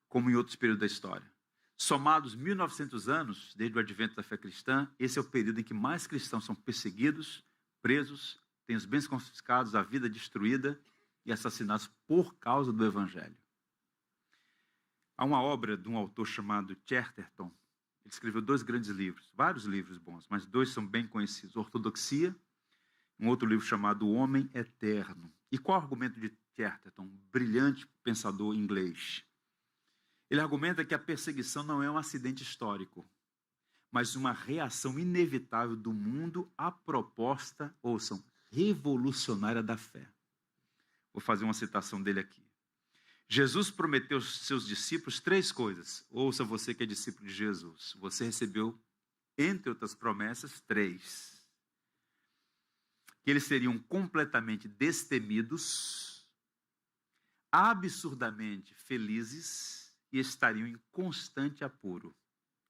como em outros períodos da história. Somados 1900 anos, desde o advento da fé cristã, esse é o período em que mais cristãos são perseguidos, presos, têm os bens confiscados, a vida destruída e assassinados por causa do Evangelho. Há uma obra de um autor chamado Chesterton. Ele escreveu 2 grandes livros, vários livros bons, mas 2 são bem conhecidos: Ortodoxia, um outro livro chamado O Homem Eterno. E qual é o argumento de Chesterton, um brilhante pensador inglês? Ele argumenta que a perseguição não é um acidente histórico, mas uma reação inevitável do mundo à proposta, ouçam, revolucionária da fé. Vou fazer uma citação dele aqui. Jesus prometeu aos seus discípulos 3 coisas. Ouça você que é discípulo de Jesus. Você recebeu, entre outras promessas, 3. Que eles seriam completamente destemidos, absurdamente felizes e estariam em constante apuro.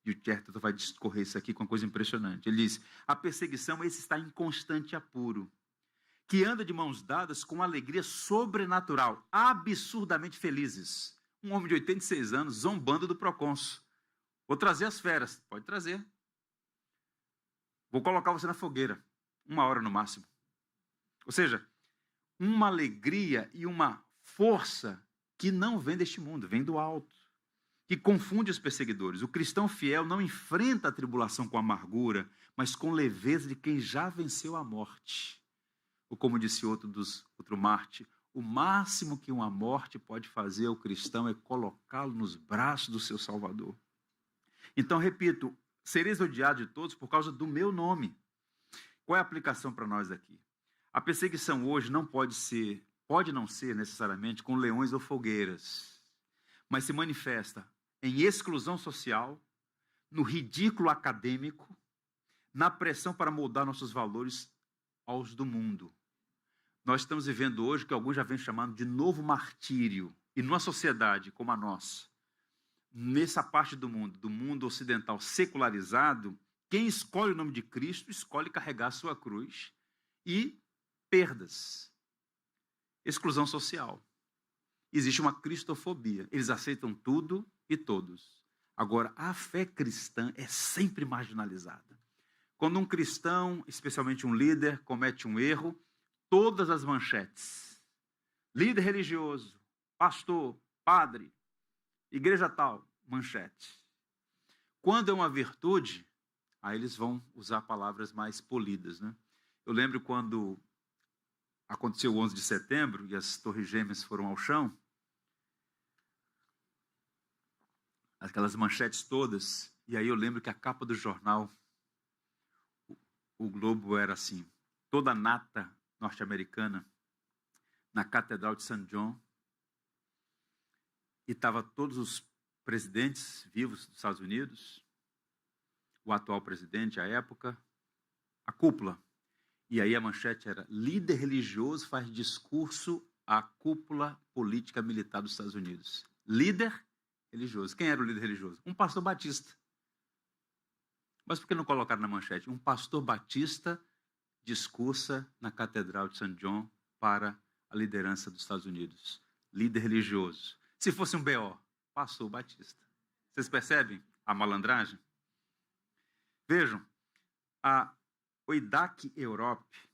E o Chesterton vai discorrer isso aqui com uma coisa impressionante. Ele diz: a perseguição, esse está em constante apuro, que anda de mãos dadas com alegria sobrenatural, absurdamente felizes. Um homem de 86 anos zombando do procônsul. Vou trazer as feras. Pode trazer. Vou colocar você na fogueira. 1 hora no máximo. Ou seja, uma alegria e uma força que não vem deste mundo, vem do alto, que confunde os perseguidores. O cristão fiel não enfrenta a tribulação com amargura, mas com leveza de quem já venceu a morte. Ou como disse outro Marte, o máximo que uma morte pode fazer ao cristão é colocá-lo nos braços do seu Salvador. Então, repito, sereis odiados de todos por causa do meu nome. Qual é a aplicação para nós aqui? A perseguição hoje pode não ser necessariamente com leões ou fogueiras, mas se manifesta em exclusão social, no ridículo acadêmico, na pressão para moldar nossos valores aos do mundo. Nós estamos vivendo hoje o que alguns já vêm chamando de novo martírio. E numa sociedade como a nossa, nessa parte do mundo ocidental secularizado, quem escolhe o nome de Cristo escolhe carregar a sua cruz e perdas, exclusão social. Existe uma cristofobia. Eles aceitam tudo e todos. Agora, a fé cristã é sempre marginalizada. Quando um cristão, especialmente um líder, comete um erro, todas as manchetes, líder religioso, pastor, padre, igreja tal, manchete. Quando é uma virtude, aí eles vão usar palavras mais polidas, né? Eu lembro quando aconteceu o 11 de setembro e as Torres Gêmeas foram ao chão, aquelas manchetes todas, e aí eu lembro que a capa do jornal, o Globo era assim, toda a nata norte-americana na Catedral de St. John, e estava todos os presidentes vivos dos Estados Unidos, o atual presidente à época, a cúpula. E aí a manchete era: líder religioso faz discurso à cúpula política militar dos Estados Unidos. Líder religioso. Quem era o líder religioso? Um pastor batista. Mas por que não colocaram na manchete? Um pastor batista discursa na Catedral de St. John para a liderança dos Estados Unidos. Líder religioso. Se fosse um BO, pastor batista. Vocês percebem a malandragem? Vejam, a Oidak Europe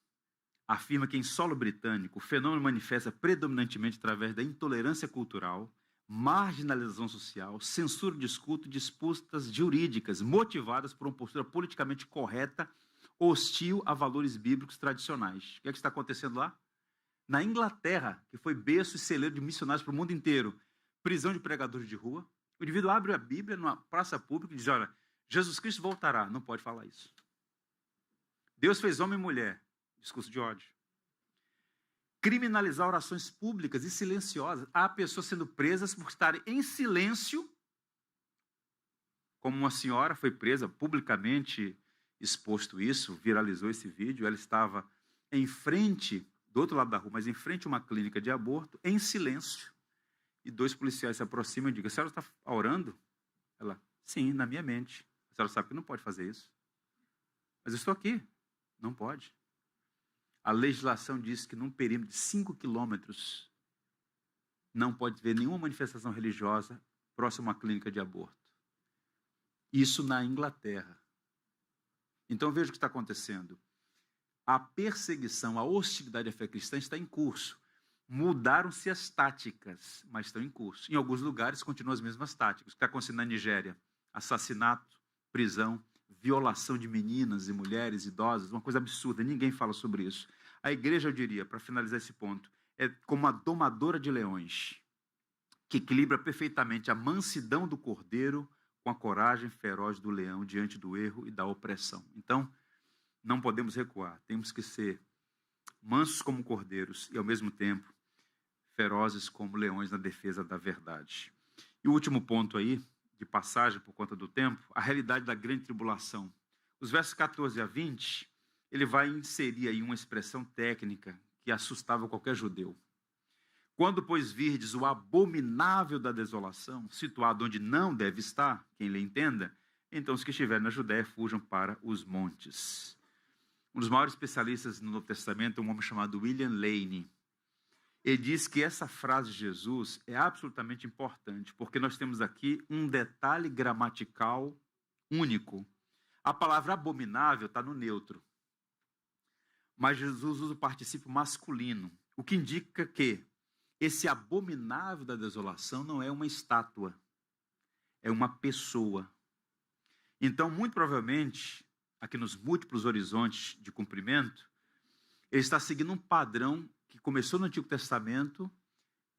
afirma que em solo britânico o fenômeno manifesta predominantemente através da intolerância cultural, marginalização social, censura de discurso e disputas jurídicas motivadas por uma postura politicamente correta, hostil a valores bíblicos tradicionais. O que é que está acontecendo lá? Na Inglaterra, que foi berço e celeiro de missionários para o mundo inteiro, prisão de pregadores de rua, o indivíduo abre a Bíblia numa praça pública e diz: olha, Jesus Cristo voltará. Não pode falar isso. Deus fez homem e mulher. Discurso de ódio. Criminalizar orações públicas e silenciosas. Há pessoas sendo presas por estarem em silêncio, como uma senhora foi presa, publicamente exposto isso, viralizou esse vídeo. Ela estava em frente, do outro lado da rua, mas em frente a uma clínica de aborto, em silêncio. E 2 policiais se aproximam e dizem: a senhora está orando? Ela: sim, na minha mente. A senhora sabe que não pode fazer isso. Mas eu estou aqui. Não pode. A legislação diz que num perímetro de 5 quilômetros não pode haver nenhuma manifestação religiosa próximo a uma clínica de aborto. Isso na Inglaterra. Então veja o que está acontecendo. A perseguição, a hostilidade à fé cristã está em curso. Mudaram-se as táticas, mas estão em curso. Em alguns lugares continuam as mesmas táticas. O que está acontecendo na Nigéria? Assassinato, prisão, violação de meninas e mulheres, idosas, uma coisa absurda, ninguém fala sobre isso. A igreja, eu diria, para finalizar esse ponto, é como uma domadora de leões, que equilibra perfeitamente a mansidão do cordeiro com a coragem feroz do leão diante do erro e da opressão. Então, não podemos recuar, temos que ser mansos como cordeiros e, ao mesmo tempo, ferozes como leões na defesa da verdade. E o último ponto aí, de passagem por conta do tempo, a realidade da grande tribulação. Os versos 14 a 20, ele vai inserir aí uma expressão técnica que assustava qualquer judeu. Quando, pois, virdes o abominável da desolação, situado onde não deve estar, quem lhe entenda, então os que estiverem na Judéia fujam para os montes. Um dos maiores especialistas no Novo Testamento é um homem chamado William Lane. Ele diz que essa frase de Jesus é absolutamente importante, porque nós temos aqui um detalhe gramatical único. A palavra abominável está no neutro, mas Jesus usa o particípio masculino, o que indica que esse abominável da desolação não é uma estátua, é uma pessoa. Então, muito provavelmente, aqui nos múltiplos horizontes de cumprimento, ele está seguindo um padrão que começou no Antigo Testamento,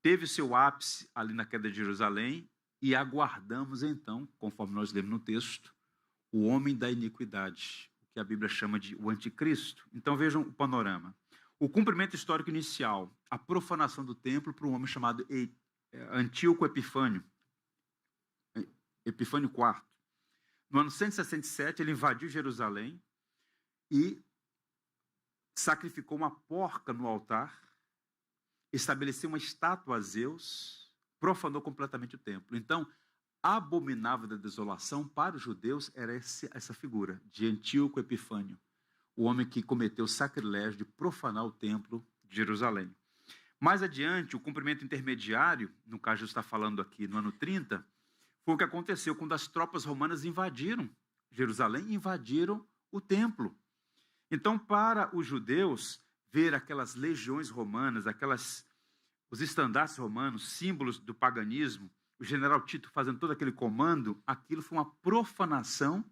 teve seu ápice ali na queda de Jerusalém, e aguardamos então, conforme nós lemos no texto, o homem da iniquidade, o que a Bíblia chama de o anticristo. Então vejam o panorama. O cumprimento histórico inicial, a profanação do templo por um homem chamado Antíoco Epifânio, Epifânio IV. No ano 167, ele invadiu Jerusalém e sacrificou uma porca no altar, estabeleceu uma estátua a Zeus, profanou completamente o templo. Então, abominável da desolação para os judeus era essa figura de Antíoco Epifânio, o homem que cometeu o sacrilégio de profanar o templo de Jerusalém. Mais adiante, o cumprimento intermediário, no caso Jesus está falando aqui no ano 30, foi o que aconteceu quando as tropas romanas invadiram Jerusalém e invadiram o templo. Então, para os judeus, ver aquelas legiões romanas, os estandartes romanos, símbolos do paganismo, o general Tito fazendo todo aquele comando, aquilo foi uma profanação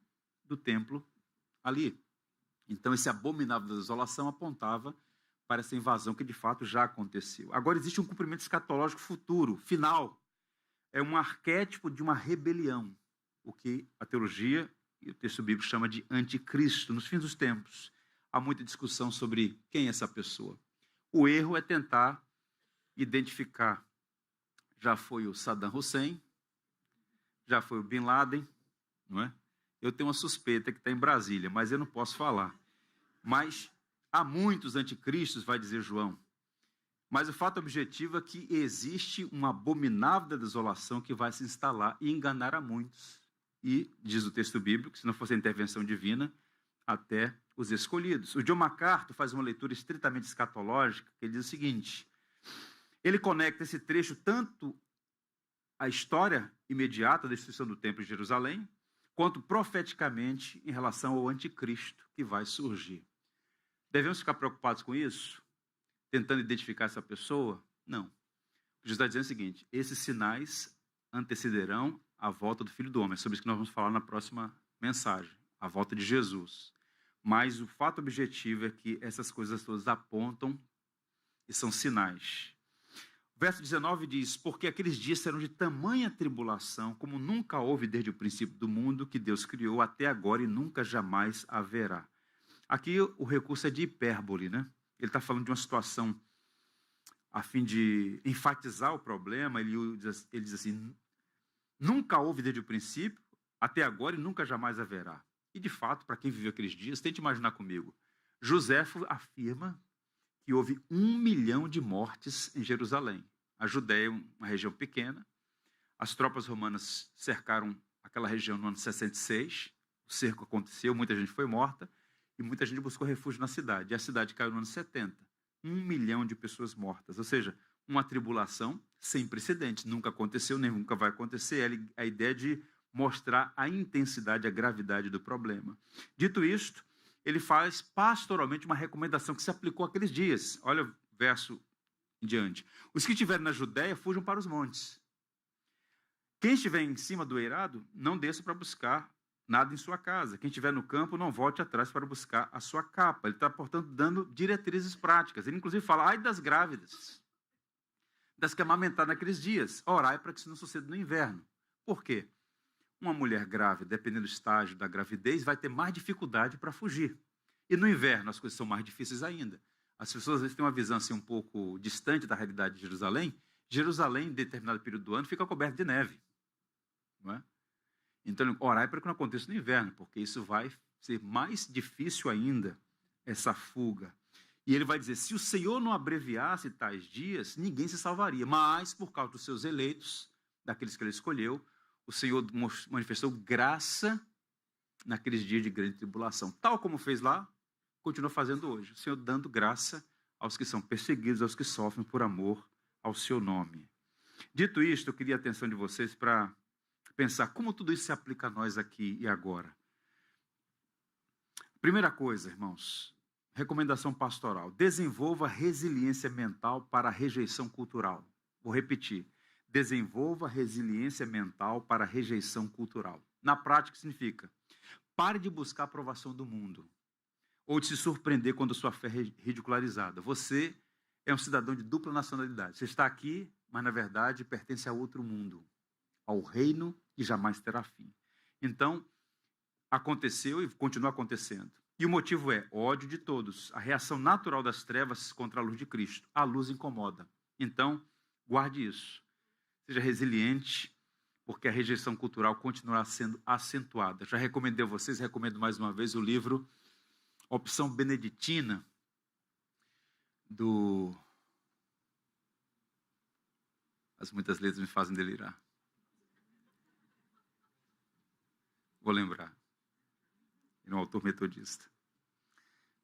do templo ali. Então, esse abominável da desolação apontava para essa invasão que de fato já aconteceu. Agora, existe um cumprimento escatológico futuro, final. É um arquétipo de uma rebelião, o que a teologia e o texto bíblico chama de anticristo, nos fins dos tempos. Há muita discussão sobre quem é essa pessoa. O erro é tentar identificar. Já foi o Saddam Hussein, já foi o Bin Laden, não é? Eu tenho uma suspeita que está em Brasília, mas eu não posso falar. Mas há muitos anticristos, vai dizer João. Mas o fato objetivo é que existe uma abominável desolação que vai se instalar e enganar a muitos. E, diz o texto bíblico, se não fosse a intervenção divina, até os escolhidos. O John MacArthur faz uma leitura estritamente escatológica, que ele diz o seguinte: ele conecta esse trecho tanto à história imediata da destruição do templo de Jerusalém, quanto profeticamente em relação ao anticristo que vai surgir. Devemos ficar preocupados com isso? Tentando identificar essa pessoa? Não. O que Jesus está dizendo é o seguinte: esses sinais antecederão a volta do Filho do Homem. É sobre isso que nós vamos falar na próxima mensagem, a volta de Jesus. Mas o fato objetivo é que essas coisas todas apontam e são sinais. O verso 19 diz: porque aqueles dias serão de tamanha tribulação, como nunca houve desde o princípio do mundo que Deus criou até agora e nunca jamais haverá. Aqui o recurso é de hipérbole, né? Ele está falando de uma situação a fim de enfatizar o problema. Ele diz assim: nunca houve desde o princípio, até agora e nunca jamais haverá. E de fato, para quem viveu aqueles dias, tente imaginar comigo. Joséfo afirma que houve 1 milhão de mortes em Jerusalém. A Judéia é uma região pequena. As tropas romanas cercaram aquela região no ano 66. O cerco aconteceu, muita gente foi morta. E muita gente buscou refúgio na cidade. E a cidade caiu no ano 70. 1 milhão de pessoas mortas. Ou seja, uma tribulação sem precedentes. Nunca aconteceu, nem nunca vai acontecer. A ideia de mostrar a intensidade, a gravidade do problema. Dito isto, ele faz pastoralmente uma recomendação que se aplicou àqueles dias. Olha o verso em diante. Os que estiverem na Judéia, fujam para os montes. Quem estiver em cima do eirado, não desça para buscar nada em sua casa. Quem estiver no campo, não volte atrás para buscar a sua capa. Ele está, portanto, dando diretrizes práticas. Ele, inclusive, fala: ai das grávidas, das que amamentaram naqueles dias. Orai para que isso não suceda no inverno. Por quê? Uma mulher grávida, dependendo do estágio da gravidez, vai ter mais dificuldade para fugir. E no inverno as coisas são mais difíceis ainda. As pessoas às vezes têm uma visão assim, um pouco distante da realidade de Jerusalém. Jerusalém, em determinado período do ano, fica coberta de neve. Não é? Então, orai para que não aconteça no inverno, porque isso vai ser mais difícil ainda, essa fuga. E ele vai dizer: se o Senhor não abreviasse tais dias, ninguém se salvaria. Mas, por causa dos seus eleitos, daqueles que ele escolheu, o Senhor manifestou graça naqueles dias de grande tribulação. Tal como fez lá, continua fazendo hoje. O Senhor dando graça aos que são perseguidos, aos que sofrem por amor ao seu nome. Dito isto, eu queria a atenção de vocês para pensar como tudo isso se aplica a nós aqui e agora. Primeira coisa, irmãos, recomendação pastoral: desenvolva resiliência mental para a rejeição cultural. Vou repetir: desenvolva resiliência mental para a rejeição cultural. Na prática, significa: pare de buscar a aprovação do mundo ou de se surpreender quando sua fé é ridicularizada. Você é um cidadão de dupla nacionalidade. Você está aqui, mas na verdade pertence a outro mundo, ao reino que jamais terá fim. Então, aconteceu e continua acontecendo. E o motivo é ódio de todos, a reação natural das trevas contra a luz de Cristo. A luz incomoda. Então, guarde isso. Seja resiliente porque a rejeição cultural continuará sendo acentuada. Já recomendei a vocês, recomendo mais uma vez o livro Opção Beneditina, As muitas letras me fazem delirar. Vou lembrar. Ele é um autor metodista.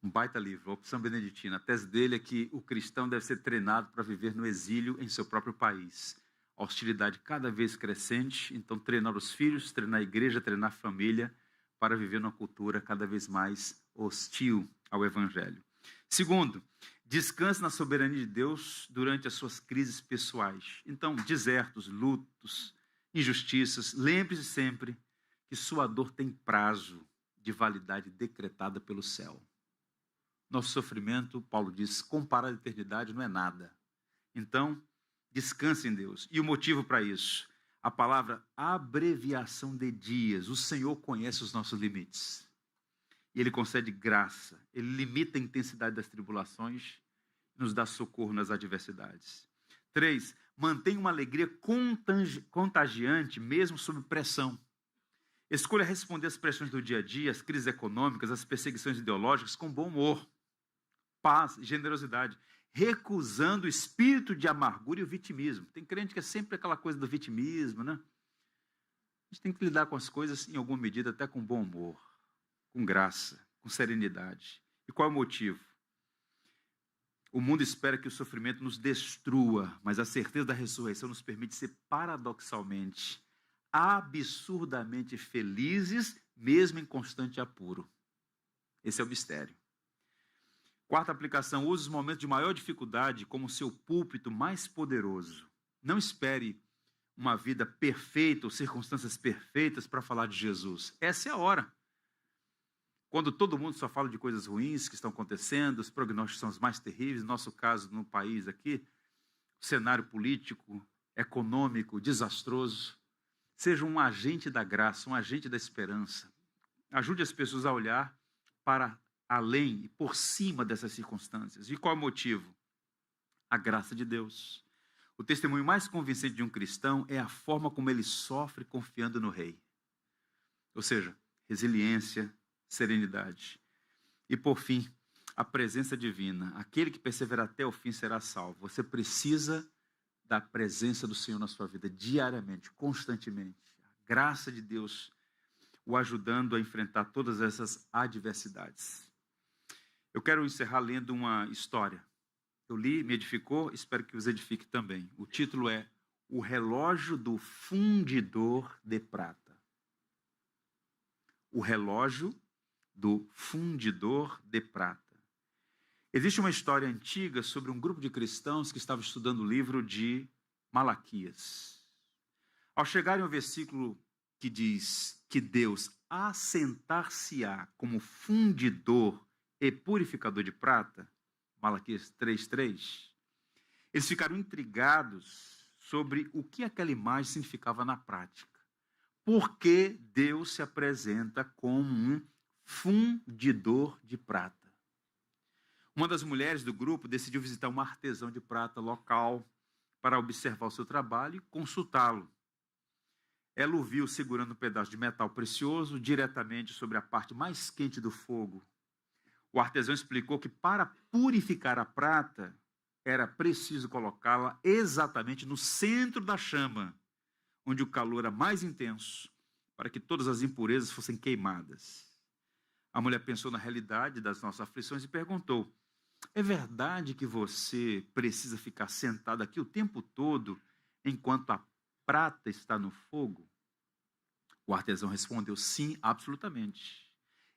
Um baita livro, Opção Beneditina. A tese dele é que o cristão deve ser treinado para viver no exílio em seu próprio país. A hostilidade cada vez crescente, então treinar os filhos, treinar a igreja, treinar a família para viver numa cultura cada vez mais hostil ao evangelho. Segundo, descanse na soberania de Deus durante as suas crises pessoais. Então, desertos, lutos, injustiças, lembre-se sempre que sua dor tem prazo de validade decretada pelo céu. Nosso sofrimento, Paulo diz, comparado à eternidade, não é nada. Então, descanse em Deus. E o motivo para isso? A palavra abreviação de dias. O Senhor conhece os nossos limites. E Ele concede graça. Ele limita a intensidade das tribulações e nos dá socorro nas adversidades. 3. Mantenha uma alegria contagiante, mesmo sob pressão. Escolha responder às pressões do dia a dia, às crises econômicas, às perseguições ideológicas com bom humor, paz e generosidade, recusando o espírito de amargura e o vitimismo. Tem crente que é sempre aquela coisa do vitimismo, né? A gente tem que lidar com as coisas, em alguma medida, até com bom humor, com graça, com serenidade. E qual é o motivo? O mundo espera que o sofrimento nos destrua, mas a certeza da ressurreição nos permite ser paradoxalmente, absurdamente felizes, mesmo em constante apuro. Esse é o mistério. Quarta aplicação, use os momentos de maior dificuldade como seu púlpito mais poderoso. Não espere uma vida perfeita ou circunstâncias perfeitas para falar de Jesus. Essa é a hora. Quando todo mundo só fala de coisas ruins que estão acontecendo, os prognósticos são os mais terríveis, no nosso caso, no país aqui, o cenário político, econômico, desastroso. Seja um agente da graça, um agente da esperança. Ajude as pessoas a olhar para além e por cima dessas circunstâncias. E qual é o motivo? A graça de Deus. O testemunho mais convincente de um cristão é a forma como ele sofre confiando no Rei. Ou seja, resiliência, serenidade. E por fim, a presença divina. Aquele que perseverar até o fim será salvo. Você precisa da presença do Senhor na sua vida diariamente, constantemente. A graça de Deus o ajudando a enfrentar todas essas adversidades. Eu quero encerrar lendo uma história. Eu li, me edificou, espero que os edifique também. O título é O Relógio do Fundidor de Prata. O Relógio do Fundidor de Prata. Existe uma história antiga sobre um grupo de cristãos que estava estudando o livro de Malaquias. Ao chegarem ao versículo que diz que Deus assentar-se-á como fundidor e purificador de prata, Malaquias 3:3, eles ficaram intrigados sobre o que aquela imagem significava na prática. Por que Deus se apresenta como um fundidor de prata? Uma das mulheres do grupo decidiu visitar um artesão de prata local para observar o seu trabalho e consultá-lo. Ela o viu segurando um pedaço de metal precioso diretamente sobre a parte mais quente do fogo. O artesão explicou que para purificar a prata era preciso colocá-la exatamente no centro da chama, onde o calor era mais intenso, para que todas as impurezas fossem queimadas. A mulher pensou na realidade das nossas aflições e perguntou: é verdade que você precisa ficar sentado aqui o tempo todo enquanto a prata está no fogo? O artesão respondeu: sim, absolutamente.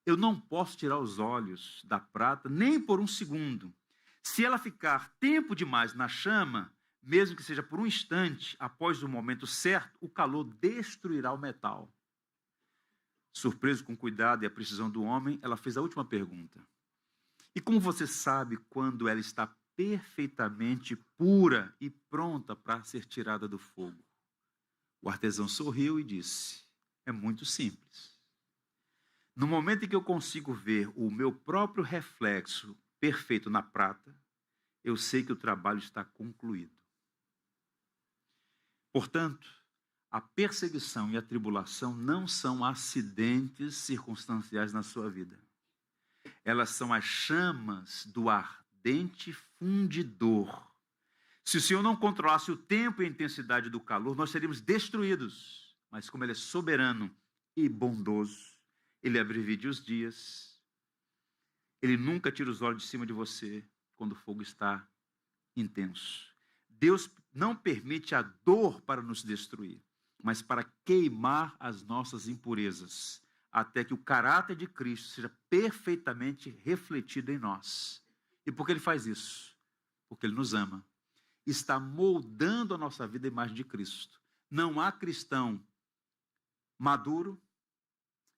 Eu não posso tirar os olhos da prata nem por um segundo. Se ela ficar tempo demais na chama, mesmo que seja por um instante, após o momento certo, o calor destruirá o metal. Surpreso com o cuidado e a precisão do homem, ela fez a última pergunta: e como você sabe quando ela está perfeitamente pura e pronta para ser tirada do fogo? O artesão sorriu e disse: é muito simples. No momento em que eu consigo ver o meu próprio reflexo perfeito na prata, eu sei que o trabalho está concluído. Portanto, A perseguição e a tribulação não são acidentes circunstanciais na sua vida. Elas são as chamas do ardente fundidor. Se o Senhor não controlasse o tempo e a intensidade do calor, nós seríamos destruídos. Mas como Ele é soberano e bondoso, Ele abrevia os dias. Ele nunca tira os olhos de cima de você quando o fogo está intenso. Deus não permite a dor para nos destruir, mas para queimar as nossas impurezas, até que o caráter de Cristo seja perfeitamente refletido em nós. E por que Ele faz isso? Porque Ele nos ama. Está moldando a nossa vida à imagem de Cristo. Não há cristão maduro,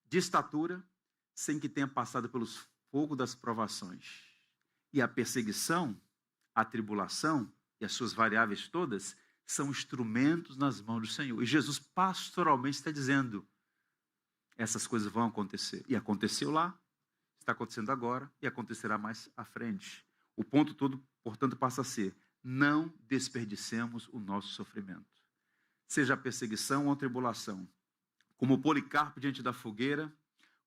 de estatura, sem que tenha passado pelos fogos das provações. E a perseguição, a tribulação e as suas variáveis todas são instrumentos nas mãos do Senhor. E Jesus pastoralmente está dizendo, essas coisas vão acontecer. E aconteceu lá, está acontecendo agora e acontecerá mais à frente. O ponto todo, portanto, passa a ser, não desperdicemos o nosso sofrimento. Seja a perseguição ou a tribulação. Como Policarpo diante da fogueira,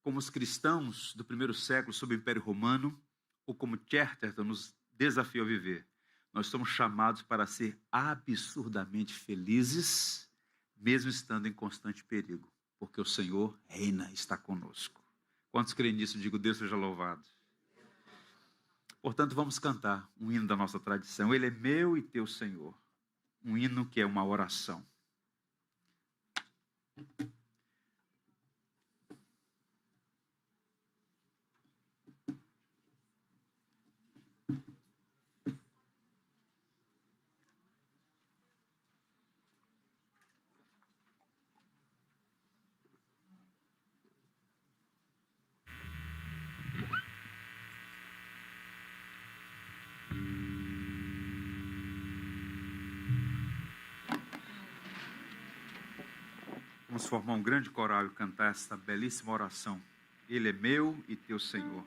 como os cristãos do primeiro século sob o Império Romano, ou como Chesterton nos desafiou a viver. Nós somos chamados para ser absurdamente felizes, mesmo estando em constante perigo, porque o Senhor reina, está conosco. Quantos creem nisso? Digo, Deus seja louvado. Portanto, vamos cantar um hino da nossa tradição. Ele é meu e teu Senhor. Um hino que é uma oração. Vamos formar um grande coral e cantar essa belíssima oração. Ele é meu e teu Senhor.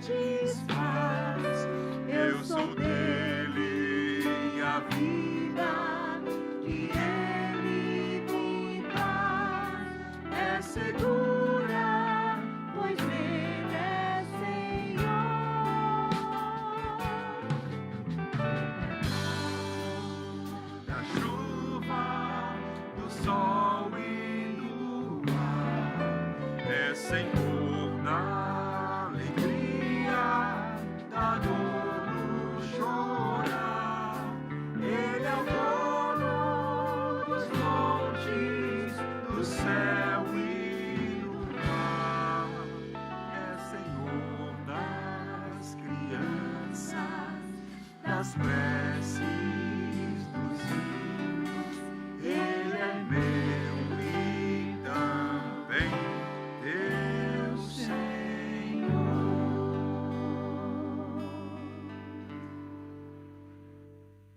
satisfaz. Eu sou dele e a vida que ele me dá é segura, pois ele é Senhor. Da chuva, do sol e do ar, é Senhor na alegria, da dor no chorar. Ele é o dono dos montes, do céu e do mar. É Senhor das crianças, das preces, dos hinos. Ele é meu e também teu Senhor.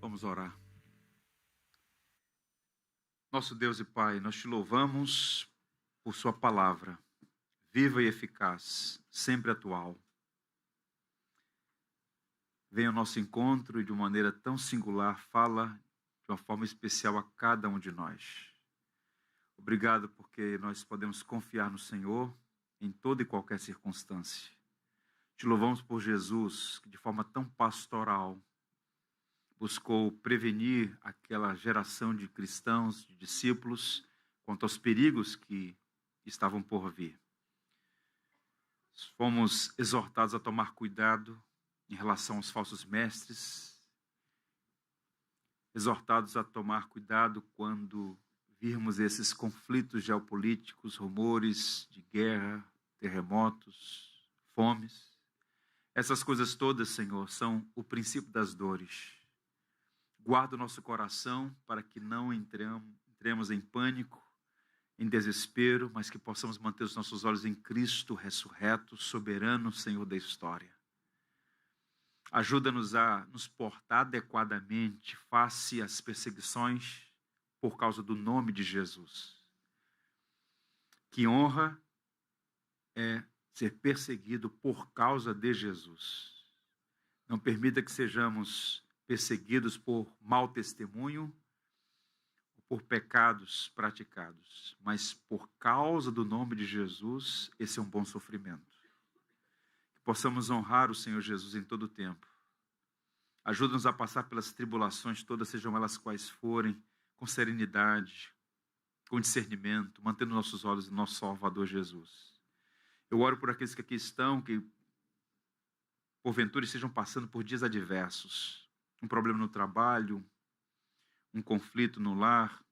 Vamos orar. Nosso Deus e Pai, nós te louvamos por sua palavra, viva e eficaz, sempre atual. Venha ao nosso encontro e de uma maneira tão singular, fala de uma forma especial a cada um de nós. Obrigado porque nós podemos confiar no Senhor em toda e qualquer circunstância. Te louvamos por Jesus, que de forma tão pastoral buscou prevenir aquela geração de cristãos, de discípulos, quanto aos perigos que estavam por vir. Fomos exortados a tomar cuidado em relação aos falsos mestres, exortados a tomar cuidado quando virmos esses conflitos geopolíticos, rumores de guerra, terremotos, fomes. Essas coisas todas, Senhor, são o princípio das dores. Guarda o nosso coração para que não entremos em pânico, em desespero, mas que possamos manter os nossos olhos em Cristo ressurreto, soberano Senhor da história. Ajuda-nos a nos portar adequadamente face às perseguições por causa do nome de Jesus. Que honra é ser perseguido por causa de Jesus. Não permita que sejamos perseguidos por mau testemunho, por pecados praticados, mas por causa do nome de Jesus, esse é um bom sofrimento. Que possamos honrar o Senhor Jesus em todo o tempo. Ajuda-nos a passar pelas tribulações todas, sejam elas quais forem, com serenidade, com discernimento, mantendo nossos olhos no nosso Salvador Jesus. Eu oro por aqueles que aqui estão, que porventura estejam passando por dias adversos, um problema no trabalho, um conflito no lar,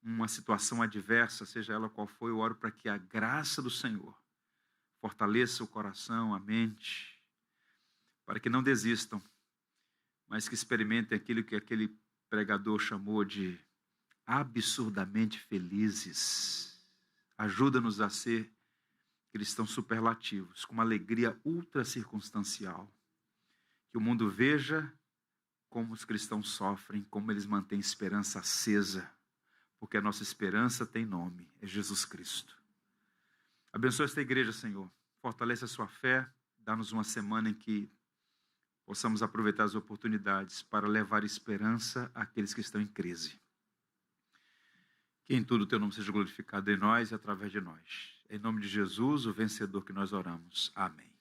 uma situação adversa, seja ela qual for, eu oro para que a graça do Senhor fortaleça o coração, a mente, para que não desistam, mas que experimentem aquilo que aquele pregador chamou de absurdamente felizes. Ajuda-nos a ser cristãos superlativos, com uma alegria ultra circunstancial. Que o mundo veja como os cristãos sofrem, como eles mantêm esperança acesa, porque a nossa esperança tem nome, é Jesus Cristo. Abençoa esta igreja, Senhor. Fortalece a sua fé, dá-nos uma semana em que possamos aproveitar as oportunidades para levar esperança àqueles que estão em crise. Que em tudo o teu nome seja glorificado em nós e através de nós. Em nome de Jesus, o vencedor que nós oramos. Amém.